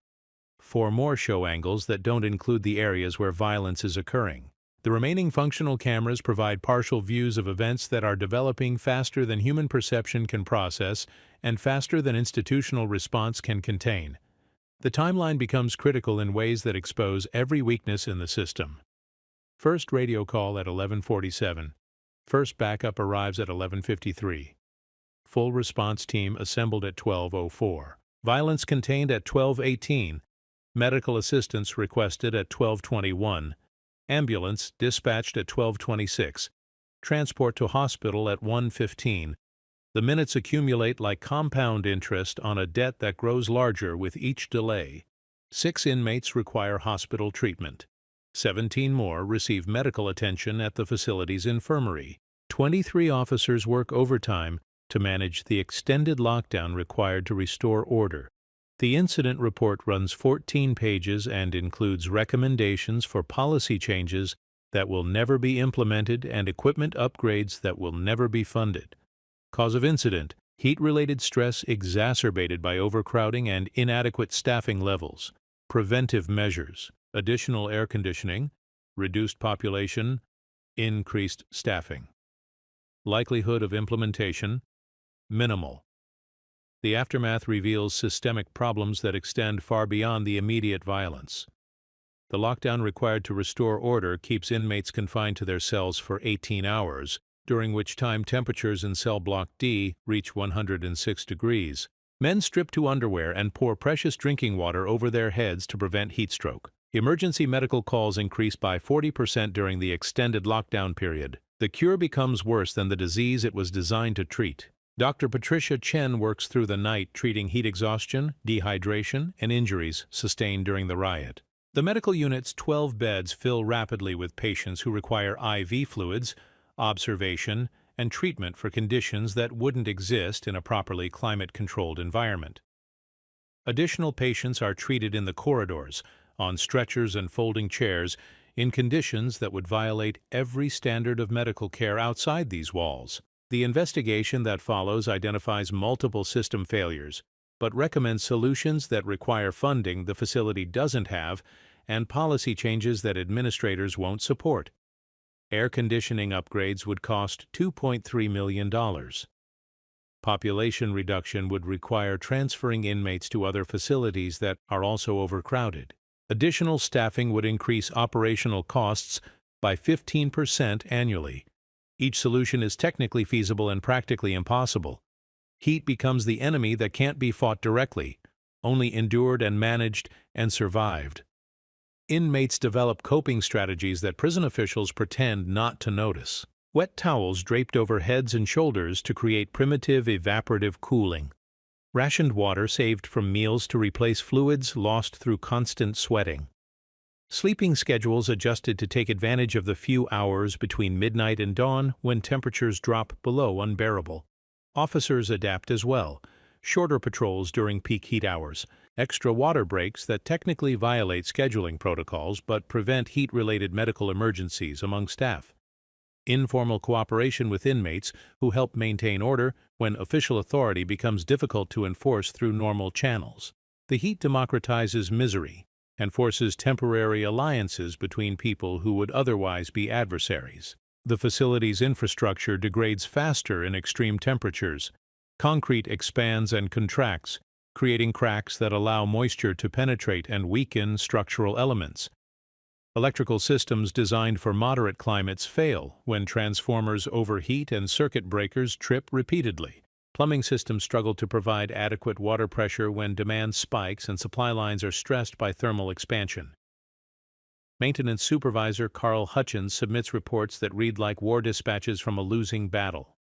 4 more show angles that don't include the areas where violence is occurring. The remaining functional cameras provide partial views of events that are developing faster than human perception can process and faster than institutional response can contain. The timeline becomes critical in ways that expose every weakness in the system. First radio call at 11:47. First backup arrives at 11:53. Full response team assembled at 12:04. Violence contained at 12:18. Medical assistance requested at 12:21. Ambulance dispatched at 12:26. Transport to hospital at 1:15. The minutes accumulate like compound interest on a debt that grows larger with each delay. 6 inmates require hospital treatment. 17 more receive medical attention at the facility's infirmary. 23 officers work overtime to manage the extended lockdown required to restore order. The incident report runs 14 pages and includes recommendations for policy changes that will never be implemented and equipment upgrades that will never be funded. Cause of incident: heat-related stress exacerbated by overcrowding and inadequate staffing levels. Preventive measures: additional air conditioning, reduced population, increased staffing. Likelihood of implementation: minimal. The aftermath reveals systemic problems that extend far beyond the immediate violence. The lockdown required to restore order keeps inmates confined to their cells for 18 hours, during which time temperatures in Cell Block D reach 106 degrees. Men strip to underwear and pour precious drinking water over their heads to prevent heat stroke. Emergency medical calls increase by 40% during the extended lockdown period. The cure becomes worse than the disease it was designed to treat. Dr. Patricia Chen works through the night treating heat exhaustion, dehydration, and injuries sustained during the riot. The medical unit's 12 beds fill rapidly with patients who require IV fluids, observation, and treatment for conditions that wouldn't exist in a properly climate-controlled environment. Additional patients are treated in the corridors, on stretchers and folding chairs, in conditions that would violate every standard of medical care outside these walls. The investigation that follows identifies multiple system failures, but recommends solutions that require funding the facility doesn't have and policy changes that administrators won't support. Air conditioning upgrades would cost $2.3 million. Population reduction would require transferring inmates to other facilities that are also overcrowded. Additional staffing would increase operational costs by 15% annually. Each solution is technically feasible and practically impossible. Heat becomes the enemy that can't be fought directly, only endured and managed and survived. Inmates develop coping strategies that prison officials pretend not to notice. Wet towels draped over heads and shoulders to create primitive evaporative cooling. Rationed water saved from meals to replace fluids lost through constant sweating. Sleeping schedules adjusted to take advantage of the few hours between midnight and dawn when temperatures drop below unbearable. Officers adapt as well. Shorter patrols during peak heat hours, extra water breaks that technically violate scheduling protocols but prevent heat-related medical emergencies among staff. Informal cooperation with inmates who help maintain order when official authority becomes difficult to enforce through normal channels. The heat democratizes misery and forces temporary alliances between people who would otherwise be adversaries. The facility's infrastructure degrades faster in extreme temperatures. Concrete expands and contracts, creating cracks that allow moisture to penetrate and weaken structural elements. Electrical systems designed for moderate climates fail when transformers overheat and circuit breakers trip repeatedly. Plumbing systems struggle to provide adequate water pressure when demand spikes and supply lines are stressed by thermal expansion. Maintenance Supervisor Carl Hutchins submits reports that read like war dispatches from a losing battle.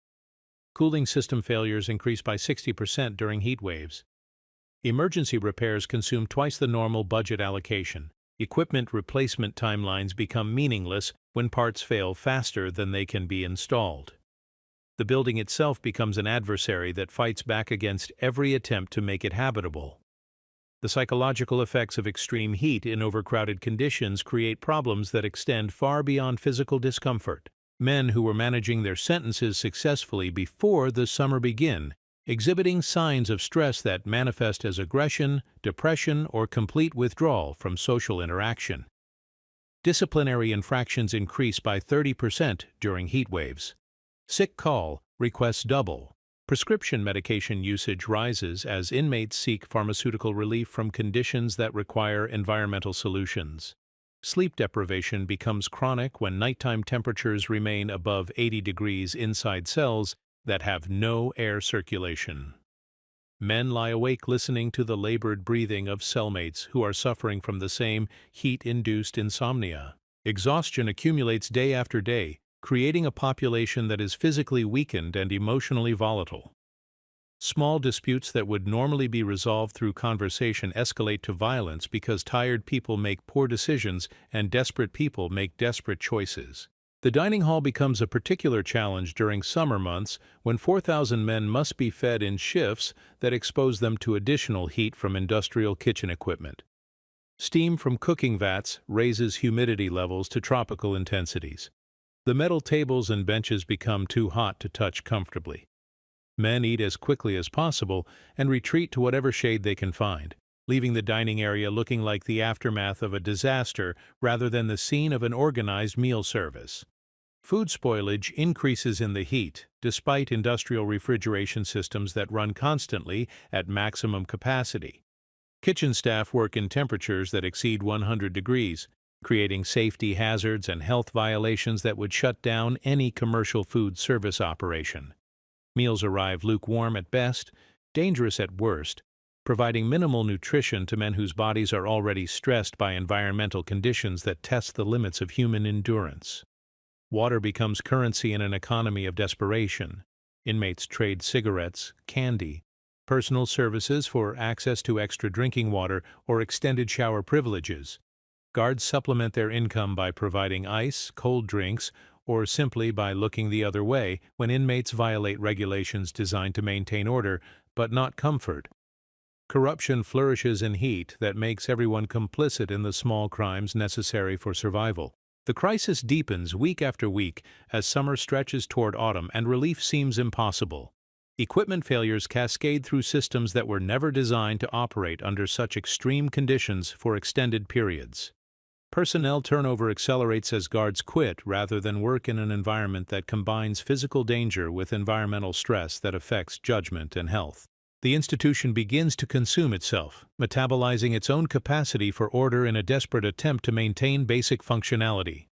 Cooling system failures increase by 60% during heat waves. Emergency repairs consume twice the normal budget allocation. Equipment replacement timelines become meaningless when parts fail faster than they can be installed. The building itself becomes an adversary that fights back against every attempt to make it habitable. The psychological effects of extreme heat in overcrowded conditions create problems that extend far beyond physical discomfort. Men who were managing their sentences successfully before the summer begin exhibiting signs of stress that manifest as aggression, depression, or complete withdrawal from social interaction. Disciplinary infractions increase by 30% during heat waves. Sick call requests double. Prescription medication usage rises as inmates seek pharmaceutical relief from conditions that require environmental solutions. Sleep deprivation becomes chronic when nighttime temperatures remain above 80 degrees inside cells that have no air circulation. Men lie awake listening to the labored breathing of cellmates who are suffering from the same heat-induced insomnia. Exhaustion accumulates day after day, creating a population that is physically weakened and emotionally volatile. Small disputes that would normally be resolved through conversation escalate to violence because tired people make poor decisions and desperate people make desperate choices. The dining hall becomes a particular challenge during summer months when 4,000 men must be fed in shifts that expose them to additional heat from industrial kitchen equipment. Steam from cooking vats raises humidity levels to tropical intensities. The metal tables and benches become too hot to touch comfortably. Men eat as quickly as possible and retreat to whatever shade they can find, leaving the dining area looking like the aftermath of a disaster rather than the scene of an organized meal service. Food spoilage increases in the heat, despite industrial refrigeration systems that run constantly at maximum capacity. Kitchen staff work in temperatures that exceed 100 degrees, creating safety hazards and health violations that would shut down any commercial food service operation. Meals arrive lukewarm at best, dangerous at worst, providing minimal nutrition to men whose bodies are already stressed by environmental conditions that test the limits of human endurance. Water becomes currency in an economy of desperation. Inmates trade cigarettes, candy, personal services for access to extra drinking water or extended shower privileges. Guards supplement their income by providing ice, cold drinks, or simply by looking the other way when inmates violate regulations designed to maintain order but not comfort. Corruption flourishes in heat that makes everyone complicit in the small crimes necessary for survival. The crisis deepens week after week as summer stretches toward autumn and relief seems impossible. Equipment failures cascade through systems that were never designed to operate under such extreme conditions for extended periods. Personnel turnover accelerates as guards quit rather than work in an environment that combines physical danger with environmental stress that affects judgment and health. The institution begins to consume itself, metabolizing its own capacity for order in a desperate attempt to maintain basic functionality.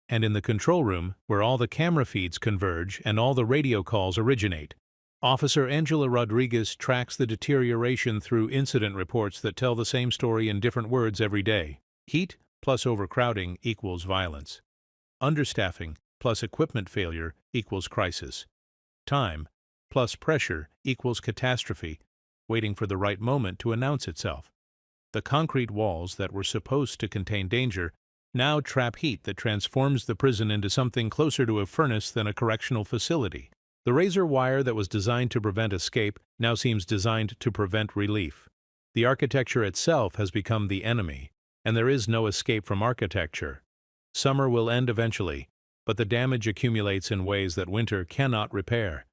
And in the control room, where all the camera feeds converge and all the radio calls originate, Officer Angela Rodriguez tracks the deterioration through incident reports that tell the same story in different words every day. Heat plus overcrowding equals violence. Understaffing plus equipment failure equals crisis. Time plus pressure equals catastrophe, waiting for the right moment to announce itself. The concrete walls that were supposed to contain danger now trap heat that transforms the prison into something closer to a furnace than a correctional facility. The razor wire that was designed to prevent escape now seems designed to prevent relief. The architecture itself has become the enemy, and there is no escape from architecture. Summer will end eventually, but the damage accumulates in ways that winter cannot repair.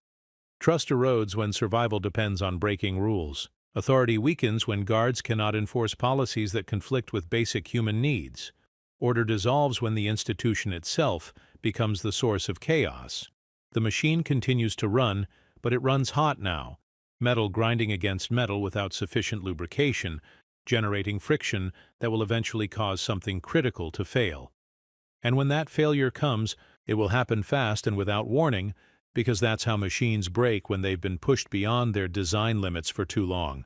Trust erodes when survival depends on breaking rules. Authority weakens when guards cannot enforce policies that conflict with basic human needs. Order dissolves when the institution itself becomes the source of chaos. The machine continues to run, but it runs hot now, metal grinding against metal without sufficient lubrication, generating friction that will eventually cause something critical to fail. And when that failure comes, it will happen fast and without warning, because that's how machines break when they've been pushed beyond their design limits for too long.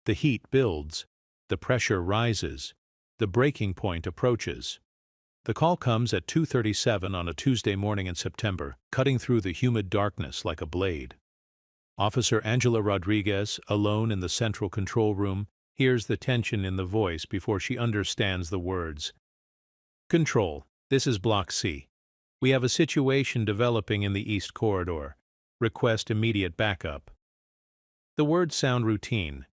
The heat builds, the pressure rises, the breaking point approaches. The call comes at 2:37 on a Tuesday morning in September, cutting through the humid darkness like a blade. Officer Angela Rodriguez, alone in the central control room, hears the tension in the voice before she understands the words. Control, this is Block C. We have a situation developing in the East Corridor. Request immediate backup. The words sound routine.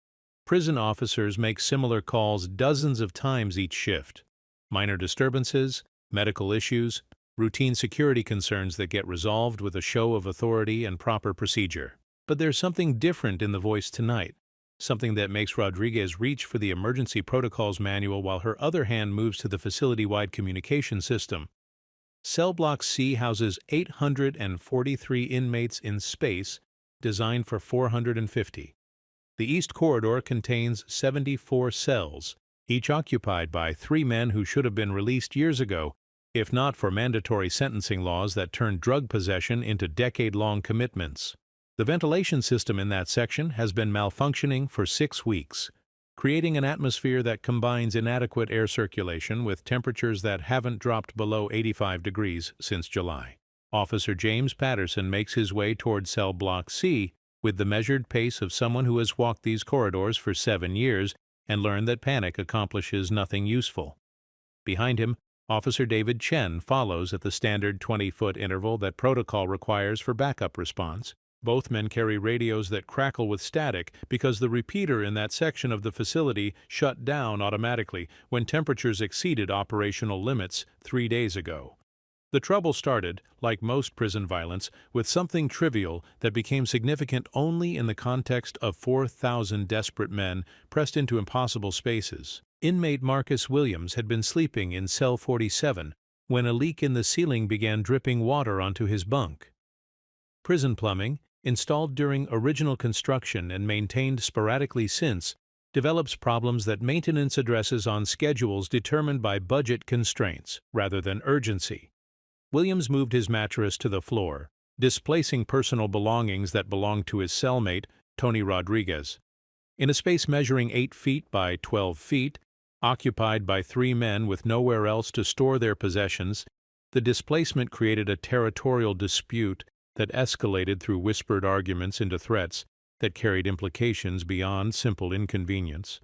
Prison officers make similar calls dozens of times each shift. Minor disturbances, medical issues, routine security concerns that get resolved with a show of authority and proper procedure. But there's something different in the voice tonight, something that makes Rodriguez reach for the emergency protocols manual while her other hand moves to the facility-wide communication system. Cell Block C houses 843 inmates in space, designed for 450. The East Corridor contains 74 cells, each occupied by 3 men who should have been released years ago, if not for mandatory sentencing laws that turned drug possession into decade-long commitments. The ventilation system in that section has been malfunctioning for 6 weeks, creating an atmosphere that combines inadequate air circulation with temperatures that haven't dropped below 85 degrees since July. Officer James Patterson makes his way toward Cell Block C with the measured pace of someone who has walked these corridors for 7 years and learned that panic accomplishes nothing useful. Behind him, Officer David Chen follows at the standard 20-foot interval that protocol requires for backup response. Both men carry radios that crackle with static because the repeater in that section of the facility shut down automatically when temperatures exceeded operational limits 3 days ago. The trouble started, like most prison violence, with something trivial that became significant only in the context of 4,000 desperate men pressed into impossible spaces. Inmate Marcus Williams had been sleeping in cell 47 when a leak in the ceiling began dripping water onto his bunk. Prison plumbing, installed during original construction and maintained sporadically since, develops problems that maintenance addresses on schedules determined by budget constraints rather than urgency. Williams moved his mattress to the floor, displacing personal belongings that belonged to his cellmate, Tony Rodriguez. In a space measuring 8 feet by 12 feet, occupied by 3 men with nowhere else to store their possessions, the displacement created a territorial dispute that escalated through whispered arguments into threats that carried implications beyond simple inconvenience.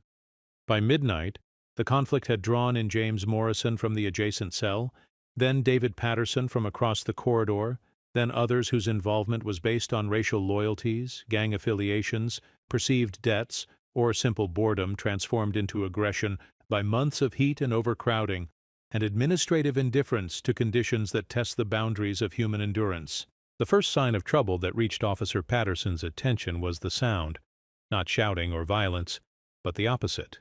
By midnight, the conflict had drawn in James Morrison from the adjacent cell, then David Patterson from across the corridor, then others whose involvement was based on racial loyalties, gang affiliations, perceived debts, or simple boredom transformed into aggression by months of heat and overcrowding, and administrative indifference to conditions that test the boundaries of human endurance. The first sign of trouble that reached Officer Patterson's attention was the sound, not shouting or violence, but the opposite.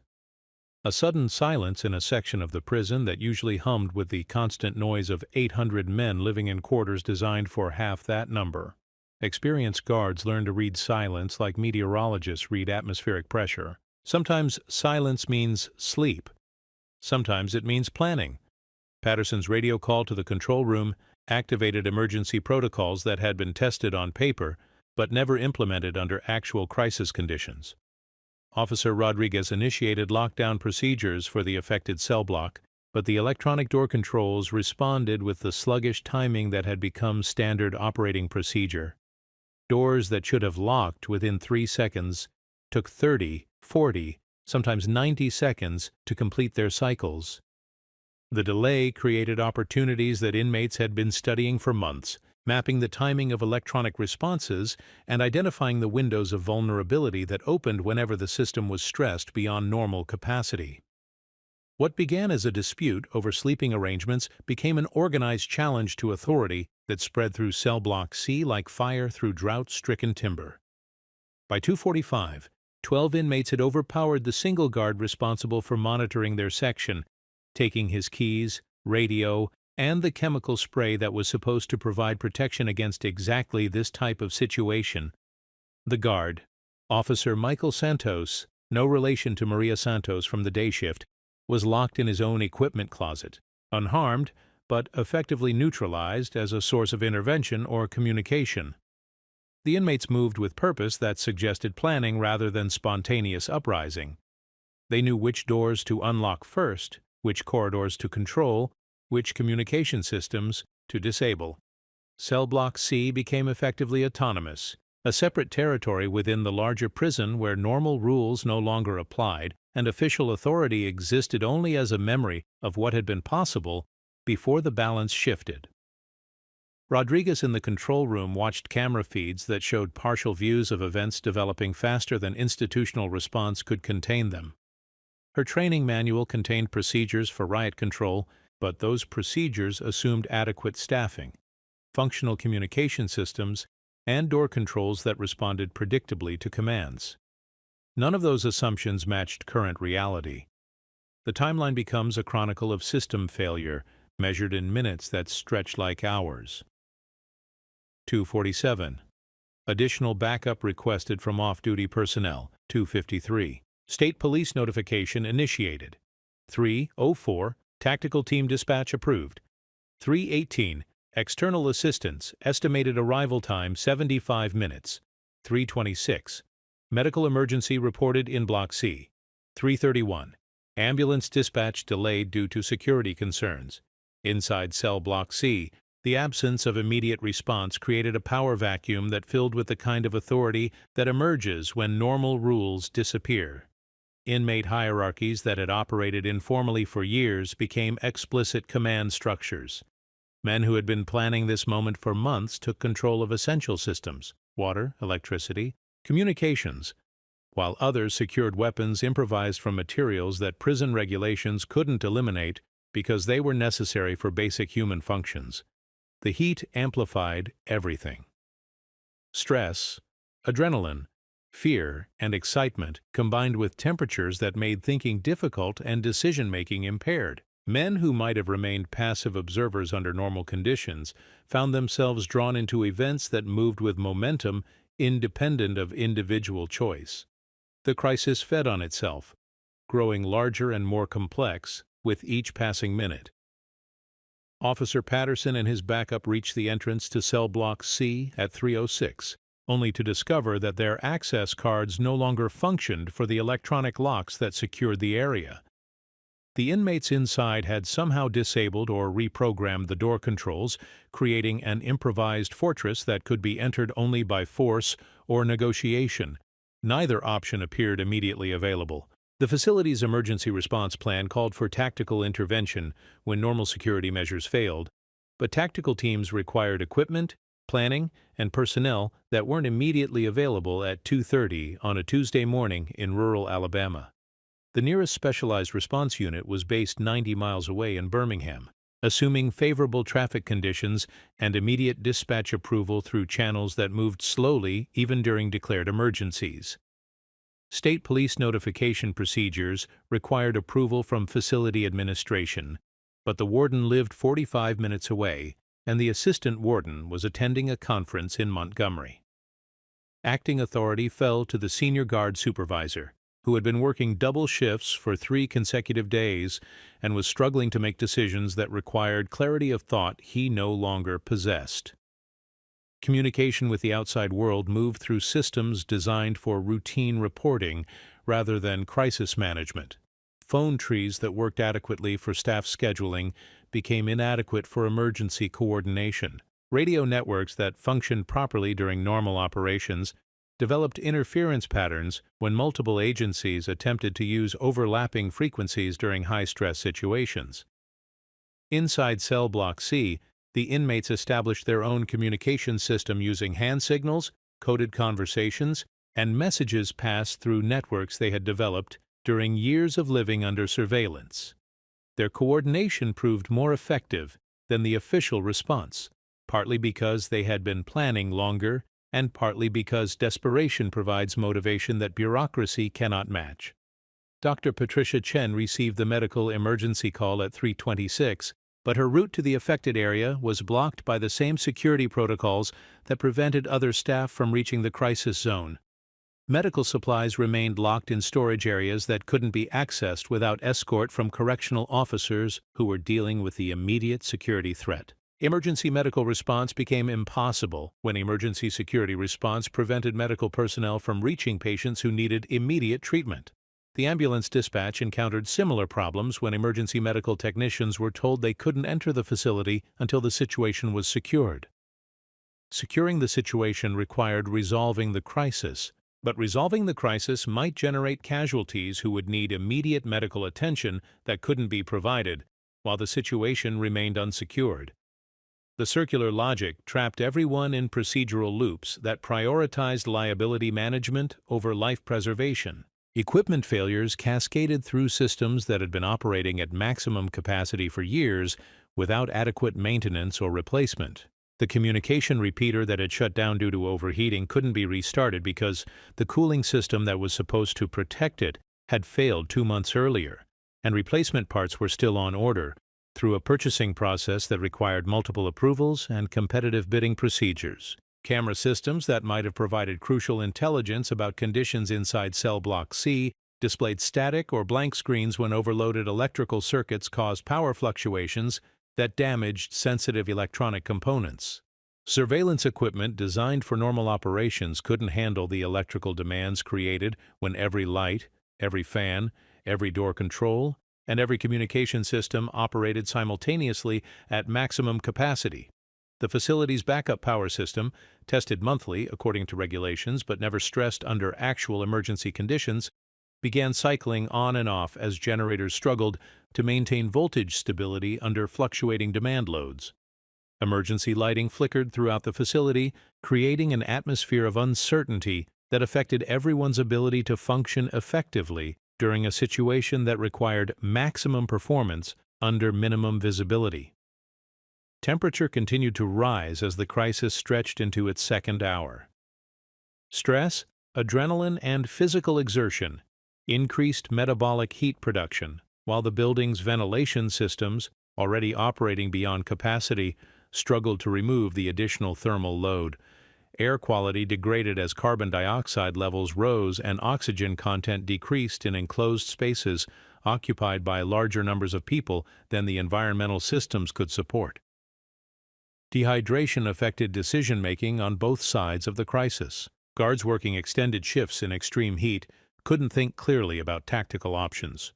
A sudden silence in a section of the prison that usually hummed with the constant noise of 800 men living in quarters designed for half that number. Experienced guards learn to read silence like meteorologists read atmospheric pressure. Sometimes silence means sleep. Sometimes it means planning. Patterson's radio call to the control room activated emergency protocols that had been tested on paper but never implemented under actual crisis conditions. Officer Rodriguez initiated lockdown procedures for the affected cell block, but the electronic door controls responded with the sluggish timing that had become standard operating procedure. Doors that should have locked within 3 seconds took 30, 40, sometimes 90 seconds to complete their cycles. The delay created opportunities that inmates had been studying for months, mapping the timing of electronic responses and identifying the windows of vulnerability that opened whenever the system was stressed beyond normal capacity. What began as a dispute over sleeping arrangements became an organized challenge to authority that spread through cell block C like fire through drought-stricken timber. By 2:45, 12 inmates had overpowered the single guard responsible for monitoring their section, taking his keys, radio, and the chemical spray that was supposed to provide protection against exactly this type of situation. The guard, Officer Michael Santos, no relation to Maria Santos from the day shift, was locked in his own equipment closet, unharmed but effectively neutralized as a source of intervention or communication. The inmates moved with purpose that suggested planning rather than spontaneous uprising. They knew which doors to unlock first, which corridors to control, which communication systems to disable. Cell Block C became effectively autonomous, a separate territory within the larger prison where normal rules no longer applied and official authority existed only as a memory of what had been possible before the balance shifted. Rodriguez in the control room watched camera feeds that showed partial views of events developing faster than institutional response could contain them. Her training manual contained procedures for riot control, but those procedures assumed adequate staffing, functional communication systems, and door controls that responded predictably to commands. None of those assumptions matched current reality. The timeline becomes a chronicle of system failure, measured in minutes that stretch like hours. 2:47. Additional backup requested from off-duty personnel. 2:53. State police notification initiated. 3:04. Tactical team dispatch approved. 3:18. External assistance, estimated arrival time 75 minutes. 3:26. Medical emergency reported in Block C. 3:31. Ambulance dispatch delayed due to security concerns. Inside cell Block C, the absence of immediate response created a power vacuum that filled with the kind of authority that emerges when normal rules disappear. Inmate hierarchies that had operated informally for years became explicit command structures. Men who had been planning this moment for months took control of essential systems, water, electricity, communications, while others secured weapons improvised from materials that prison regulations couldn't eliminate because they were necessary for basic human functions. The heat amplified everything. Stress, adrenaline, fear, and excitement combined with temperatures that made thinking difficult and decision-making impaired. Men who might have remained passive observers under normal conditions found themselves drawn into events that moved with momentum independent of individual choice. The crisis fed on itself, growing larger and more complex with each passing minute. Officer Patterson and his backup reached the entrance to cell block C at 3:06, only to discover that their access cards no longer functioned for the electronic locks that secured the area. The inmates inside had somehow disabled or reprogrammed the door controls, creating an improvised fortress that could be entered only by force or negotiation. Neither option appeared immediately available. The facility's emergency response plan called for tactical intervention when normal security measures failed, but tactical teams required equipment, planning, and personnel that weren't immediately available at 2:30 on a Tuesday morning in rural Alabama. The nearest specialized response unit was based 90 miles away in Birmingham, assuming favorable traffic conditions and immediate dispatch approval through channels that moved slowly even during declared emergencies. State police notification procedures required approval from facility administration, but the warden lived 45 minutes away, and the assistant warden was attending a conference in Montgomery. Acting authority fell to the senior guard supervisor, who had been working double shifts for 3 consecutive days and was struggling to make decisions that required clarity of thought he no longer possessed. Communication with the outside world moved through systems designed for routine reporting rather than crisis management. Phone trees that worked adequately for staff scheduling became inadequate for emergency coordination. Radio networks that functioned properly during normal operations developed interference patterns when multiple agencies attempted to use overlapping frequencies during high-stress situations. Inside Cell Block C, the inmates established their own communication system using hand signals, coded conversations, and messages passed through networks they had developed during years of living under surveillance. Their coordination proved more effective than the official response, partly because they had been planning longer and partly because desperation provides motivation that bureaucracy cannot match. Dr. Patricia Chen received the medical emergency call at 3:26, but her route to the affected area was blocked by the same security protocols that prevented other staff from reaching the crisis zone. Medical supplies remained locked in storage areas that couldn't be accessed without escort from correctional officers who were dealing with the immediate security threat. Emergency medical response became impossible when emergency security response prevented medical personnel from reaching patients who needed immediate treatment. The ambulance dispatch encountered similar problems when emergency medical technicians were told they couldn't enter the facility until the situation was secured. Securing the situation required resolving the crisis, but resolving the crisis might generate casualties who would need immediate medical attention that couldn't be provided, while the situation remained unsecured. The circular logic trapped everyone in procedural loops that prioritized liability management over life preservation. Equipment failures cascaded through systems that had been operating at maximum capacity for years without adequate maintenance or replacement. The communication repeater that had shut down due to overheating couldn't be restarted because the cooling system that was supposed to protect it had failed 2 months earlier, and replacement parts were still on order through a purchasing process that required multiple approvals and competitive bidding procedures. Camera systems that might have provided crucial intelligence about conditions inside Cell Block C displayed static or blank screens when overloaded electrical circuits caused power fluctuations that damaged sensitive electronic components. Surveillance equipment designed for normal operations couldn't handle the electrical demands created when every light, every fan, every door control, and every communication system operated simultaneously at maximum capacity. The facility's backup power system, tested monthly according to regulations but never stressed under actual emergency conditions, began cycling on and off as generators struggled to maintain voltage stability under fluctuating demand loads. Emergency lighting flickered throughout the facility, creating an atmosphere of uncertainty that affected everyone's ability to function effectively during a situation that required maximum performance under minimum visibility. Temperature continued to rise as the crisis stretched into its second hour. Stress, adrenaline, and physical exertion increased metabolic heat production, while the building's ventilation systems, already operating beyond capacity, struggled to remove the additional thermal load. Air quality degraded as carbon dioxide levels rose and oxygen content decreased in enclosed spaces occupied by larger numbers of people than the environmental systems could support. Dehydration affected decision-making on both sides of the crisis. Guards working extended shifts in extreme heat couldn't think clearly about tactical options.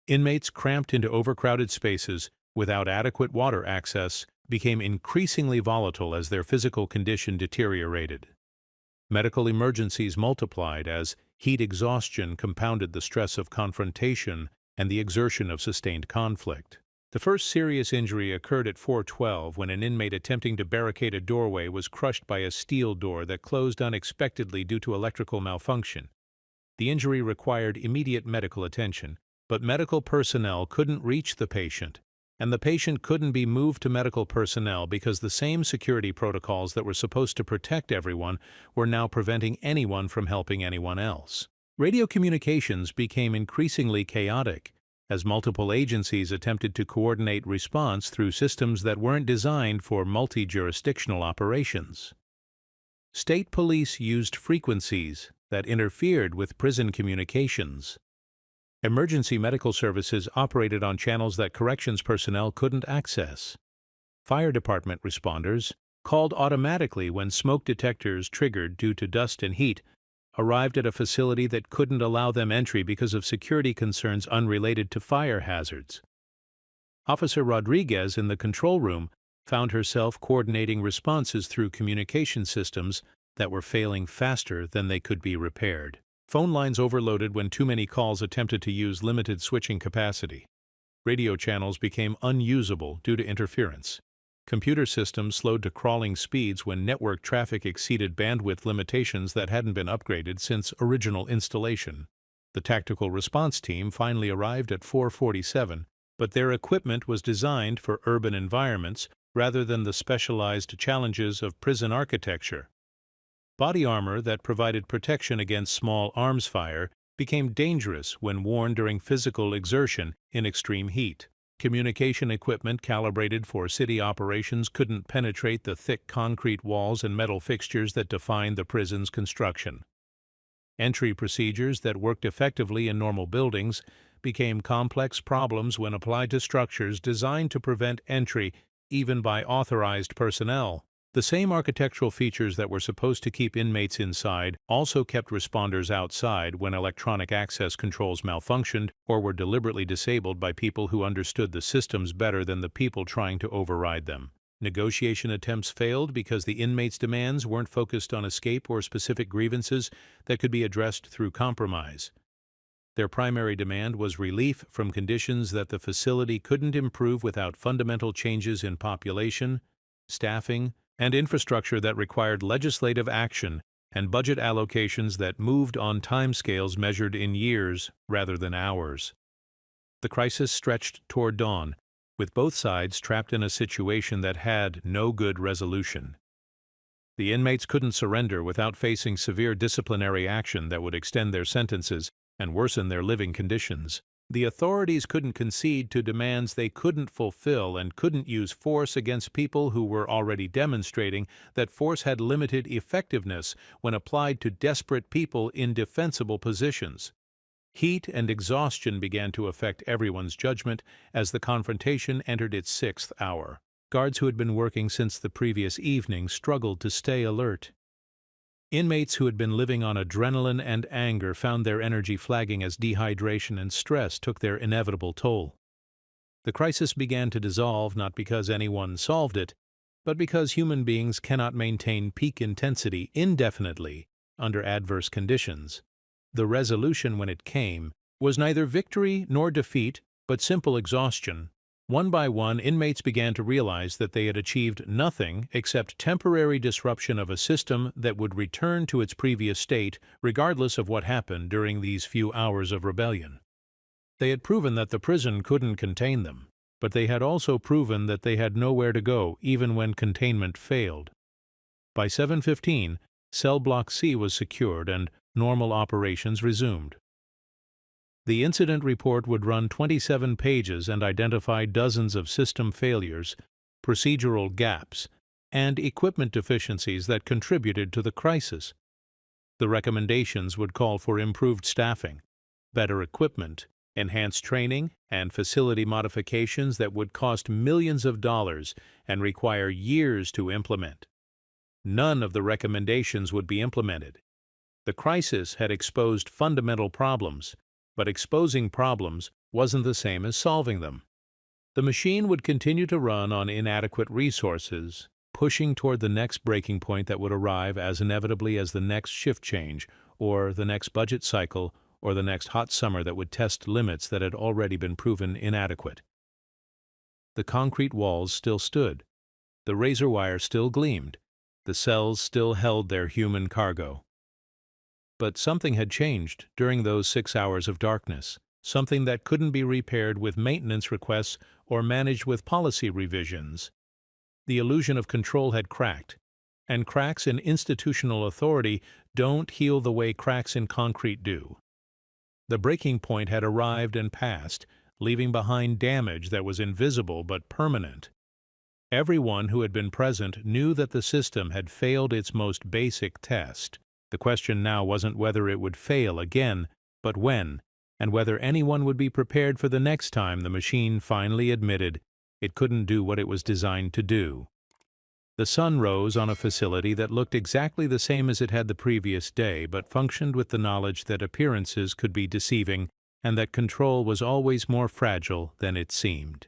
Inmates cramped into overcrowded spaces without adequate water access became increasingly volatile as their physical condition deteriorated. Medical emergencies multiplied as heat exhaustion compounded the stress of confrontation and the exertion of sustained conflict. The first serious injury occurred at 4:12 when an inmate attempting to barricade a doorway was crushed by a steel door that closed unexpectedly due to electrical malfunction. The injury required immediate medical attention, but medical personnel couldn't reach the patient and the patient couldn't be moved to medical personnel because the same security protocols that were supposed to protect everyone were now preventing anyone from helping anyone else. Radio communications became increasingly chaotic as multiple agencies attempted to coordinate response through systems that weren't designed for multi-jurisdictional operations. State police used frequencies that interfered with prison communications. Emergency medical services operated on channels that corrections personnel couldn't access. Fire department responders, called automatically when smoke detectors triggered due to dust and heat, arrived at a facility that couldn't allow them entry because of security concerns unrelated to fire hazards. Officer Rodriguez in the control room found herself coordinating responses through communication systems that were failing faster than they could be repaired. Phone lines overloaded when too many calls attempted to use limited switching capacity. Radio channels became unusable due to interference. Computer systems slowed to crawling speeds when network traffic exceeded bandwidth limitations that hadn't been upgraded since original installation. The tactical response team finally arrived at 4:47, but their equipment was designed for urban environments rather than the specialized challenges of prison architecture. Body armor that provided protection against small arms fire became dangerous when worn during physical exertion in extreme heat. Communication equipment calibrated for city operations couldn't penetrate the thick concrete walls and metal fixtures that defined the prison's construction. Entry procedures that worked effectively in normal buildings became complex problems when applied to structures designed to prevent entry even by authorized personnel. The same architectural features that were supposed to keep inmates inside also kept responders outside when electronic access controls malfunctioned or were deliberately disabled by people who understood the systems better than the people trying to override them. Negotiation attempts failed because the inmates' demands weren't focused on escape or specific grievances that could be addressed through compromise. Their primary demand was relief from conditions that the facility couldn't improve without fundamental changes in population, staffing, and infrastructure that required legislative action and budget allocations that moved on timescales measured in years rather than hours. The crisis stretched toward dawn, with both sides trapped in a situation that had no good resolution. The inmates couldn't surrender without facing severe disciplinary action that would extend their sentences and worsen their living conditions. The authorities couldn't concede to demands they couldn't fulfill and couldn't use force against people who were already demonstrating that force had limited effectiveness when applied to desperate people in defensible positions. Heat and exhaustion began to affect everyone's judgment as the confrontation entered its sixth hour. Guards who had been working since the previous evening struggled to stay alert. Inmates who had been living on adrenaline and anger found their energy flagging as dehydration and stress took their inevitable toll. The crisis began to dissolve not because anyone solved it, but because human beings cannot maintain peak intensity indefinitely under adverse conditions. The resolution, when it came, was neither victory nor defeat, but simple exhaustion. One by one, inmates began to realize that they had achieved nothing except temporary disruption of a system that would return to its previous state regardless of what happened during these few hours of rebellion. They had proven that the prison couldn't contain them, but they had also proven that they had nowhere to go even when containment failed. By 7:15, Cell Block C was secured and normal operations resumed. The incident report would run 27 pages and identify dozens of system failures, procedural gaps, and equipment deficiencies that contributed to the crisis. The recommendations would call for improved staffing, better equipment, enhanced training, and facility modifications that would cost millions of dollars and require years to implement. None of the recommendations would be implemented. The crisis had exposed fundamental problems, but exposing problems wasn't the same as solving them. The machine would continue to run on inadequate resources, pushing toward the next breaking point that would arrive as inevitably as the next shift change, or the next budget cycle, or the next hot summer that would test limits that had already been proven inadequate. The concrete walls still stood. The razor wire still gleamed. The cells still held their human cargo. But something had changed during those 6 hours of darkness, something that couldn't be repaired with maintenance requests or managed with policy revisions. The illusion of control had cracked, and cracks in institutional authority don't heal the way cracks in concrete do. The breaking point had arrived and passed, leaving behind damage that was invisible but permanent. Everyone who had been present knew that the system had failed its most basic test. The question now wasn't whether it would fail again, but when, and whether anyone would be prepared for the next time the machine finally admitted it couldn't do what it was designed to do. The sun rose on a facility that looked exactly the same as it had the previous day, but functioned with the knowledge that appearances could be deceiving and that control was always more fragile than it seemed.